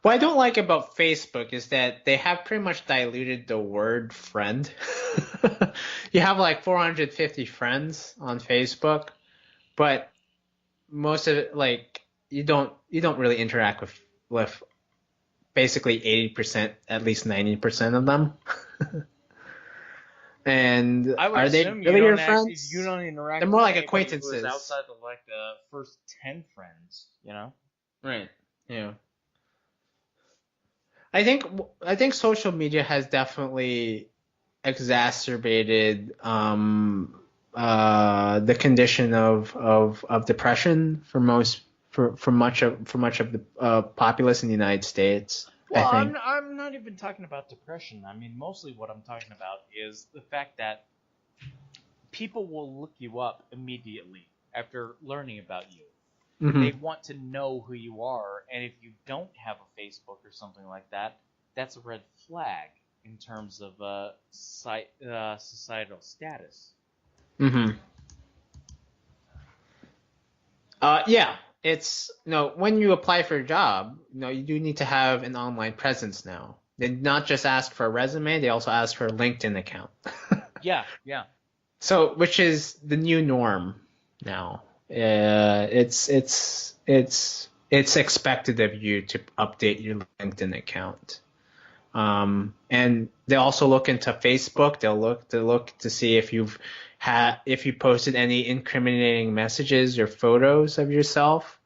What I don't like about Facebook is that they have pretty much diluted the word friend. You have like 450 friends on Facebook, but most of it, like, you don't really interact with basically 80%, at least 90% of them. And I would are they assume really your friends? you don't They're interact more with like anybody who is acquaintances. outside of like the first 10 friends, you know? Right. Yeah. I think I think social media has definitely exacerbated the condition of depression for much of the populace in the United States. I Well, think. I'm not even talking about depression. I mean, mostly what I'm talking about is the fact that people will look you up immediately after learning about you. Hmm. They want to know who you are, and if you don't have a Facebook or something like that, that's a red flag in terms of societal status. Hmm. Yeah, it's when you apply for a job, you do need to have an online presence now. They not just ask for a resume, they also ask for a LinkedIn account. Yeah, yeah. So, which is the new norm now. It's expected of you to update your LinkedIn account. And they also look into Facebook. They look to see if you posted any incriminating messages or photos of yourself.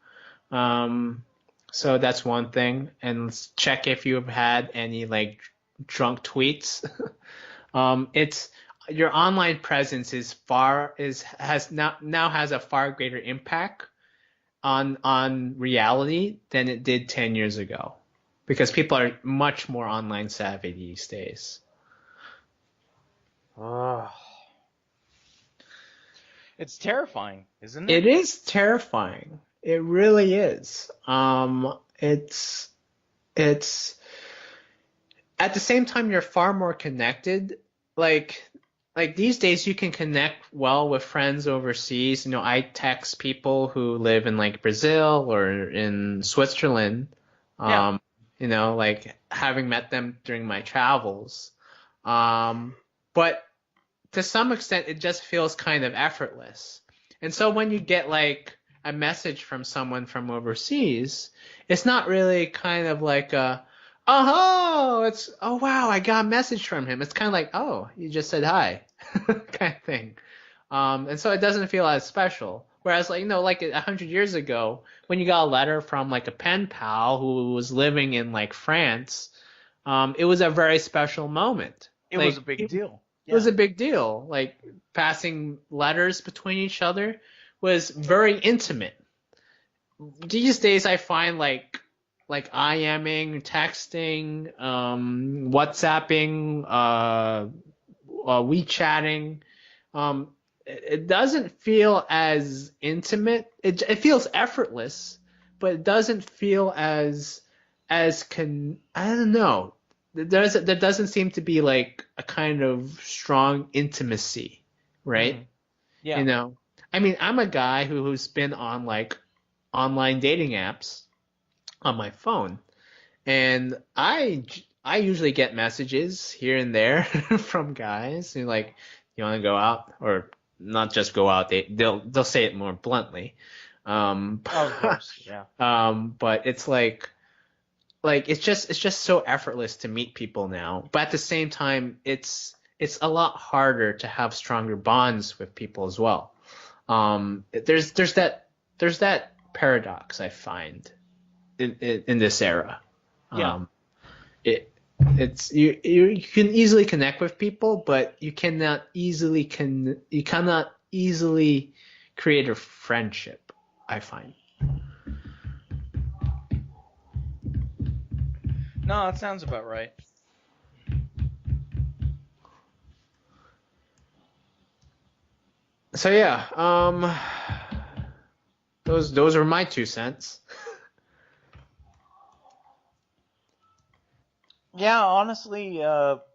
Um, so that's one thing. And let's check if you've had any like drunk tweets. It's your online presence is far is has now has a far greater impact on reality than it did 10 years ago because people are much more online savvy these days. Oh. It's terrifying, isn't it? It is terrifying. It really is. It's at the same time you're far more connected. Like like these days you can connect well with friends overseas. I text people who live in like Brazil or in Switzerland. Yeah. Um, like having met them during my travels. Um, but to some extent it just feels kind of effortless. And so when you get like a message from someone from overseas, it's not really kind of like oh wow, I got a message from him. It's kind of like, oh, you just said hi, kind of thing. And so it doesn't feel as special. Whereas like like 100 years ago, when you got a letter from like a pen pal who was living in like France, it was a very special moment. It was a Like big deal. it was Yeah. a big deal. Like passing letters between each other was very intimate. These days I find like IMing, texting, WhatsApping, WeChatting, it doesn't feel as intimate. It feels effortless, but it doesn't feel I don't know. There doesn't seem to be like a kind of strong intimacy, right? Hmm. Yeah. You know, I mean, I'm a guy who's been on like online dating apps on my phone, and I usually get messages here and there from guys who like, you want to go out, or not just go out. They'll say it more bluntly. Um, Of course. Yeah. but it's like it's just so effortless to meet people now. But at the same time, it's a lot harder to have stronger bonds with people as well. There's that paradox I find in this era. Yeah. Um, it it's you can easily connect with people, but you cannot easily create a friendship, I find. No, that sounds about right. So yeah, those are my 2 cents. Yeah, honestly,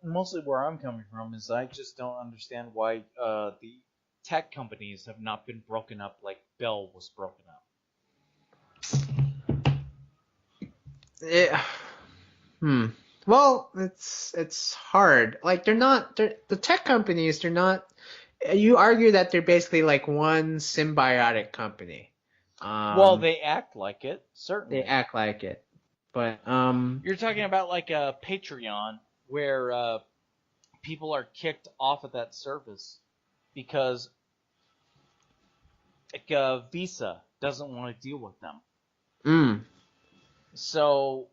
mostly where I'm coming from is I just don't understand why the tech companies have not been broken up like Bell was broken up. Yeah. Hmm. Well, it's hard. Like the tech companies. They're not. You argue that they're basically like one symbiotic company. Well, Um, they act like it, they certainly. act like it, but You're talking about like a Patreon where people are kicked off of that service because like, Visa doesn't want to deal with them. mm, So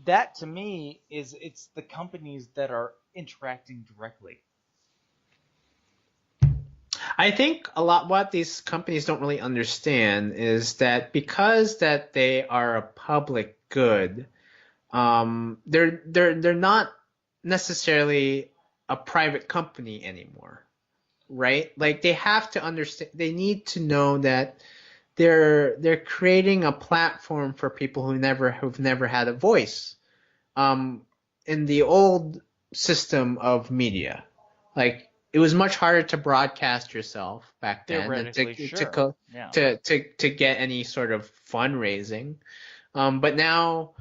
that to me is it's the companies that are interacting directly. I think a lot what these companies don't really understand is that because that they are a public good, they're not necessarily a private company anymore, right? Like they have to understand, they need to know that they're creating a platform for people who've never had a voice. Um, in the old system of media, like it was much harder to broadcast yourself back then and Theoretically, sure. Yeah. to get any sort of fundraising. But now,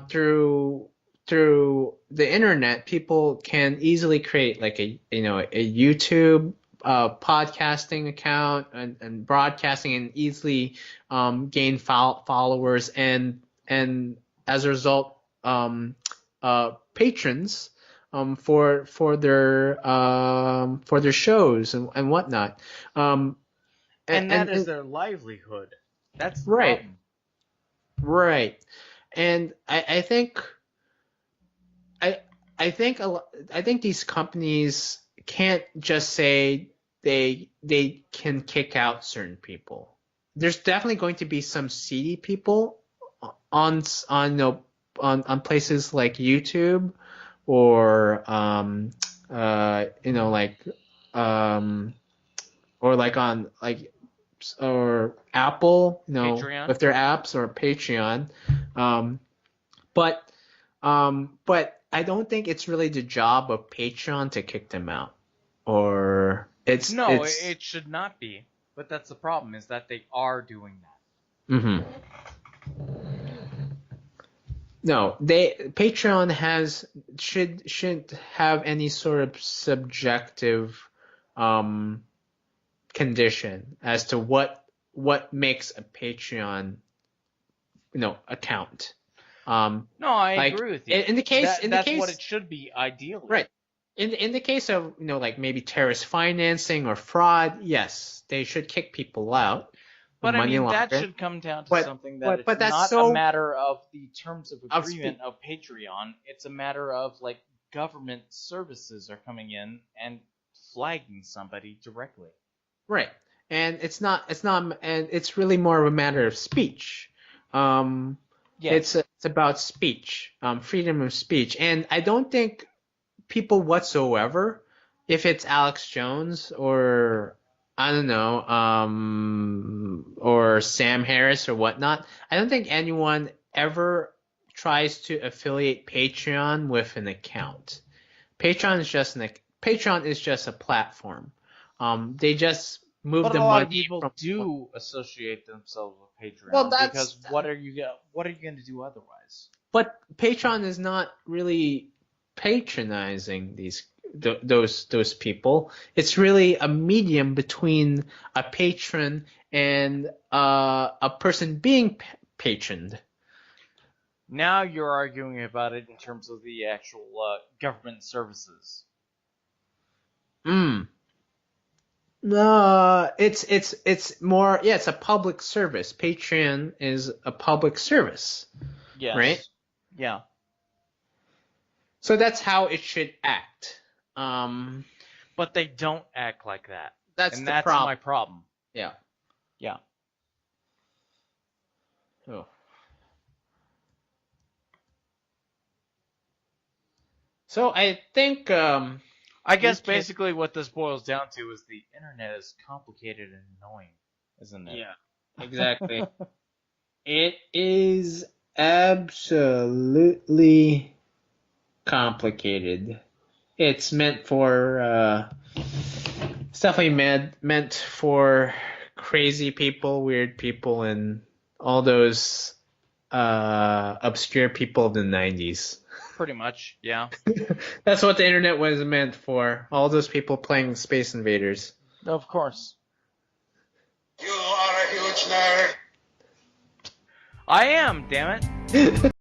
through the internet, people can easily create like a YouTube podcasting account and broadcasting and easily gain followers and as a result patrons for their shows and whatnot. Um, And that is and their livelihood. That's the right, problem. right. And I I think I think these companies can't just say they can kick out certain people. There's definitely going to be some seedy people on on places like YouTube or like um or like on like or Apple, Patreon? with their apps or Patreon. Um, but but I don't think it's really the job of Patreon to kick them out. Or No, it's it should not be. But that's the problem is that they are doing that. mhm. No, they Patreon has shouldn't have any sort of subjective um condition as to what makes a Patreon account. No, I Like agree with you. in the That's what case it should be ideally. right in the case of like maybe terrorist financing or fraud, yes, they should kick people out, But I money mean, that laundering. should come down to But something that it's but that's not a so matter of the terms of of agreement speak of Patreon. It's a matter of like government services are coming in and flagging somebody directly. right, and and it's really more of a matter of speech. Um, Yes. it's about speech, freedom of speech, and I don't think people whatsoever, if it's Alex Jones or I don't know, or Sam Harris or whatnot, I don't think anyone ever tries to affiliate Patreon with an account. Patreon is just a platform. They just move But a the lot of money people from do associate themselves with well, Patreon because what are you going to do otherwise? but Patreon is not really patronizing those people. It's really a medium between a patron and a person being patroned. Now you're arguing about it in terms of the actual government services. Mm. No, it's more, yeah, it's a public service. Patreon is a public service, right? Yes. Yeah. So that's how it should act. Um, But they don't act like that. that's And the that's my problem. problem. Yeah. Yeah. Oh. So I think I we guess can. basically what this boils down to is the internet is complicated and annoying, isn't it? Yeah, exactly. It is absolutely complicated. It's meant for it's definitely meant for crazy people, weird people, and all those obscure people of the 90s. Pretty much, yeah. That's what the internet was meant for. All those people playing Space Invaders. Of course. You are a huge nerd. I am, damn it.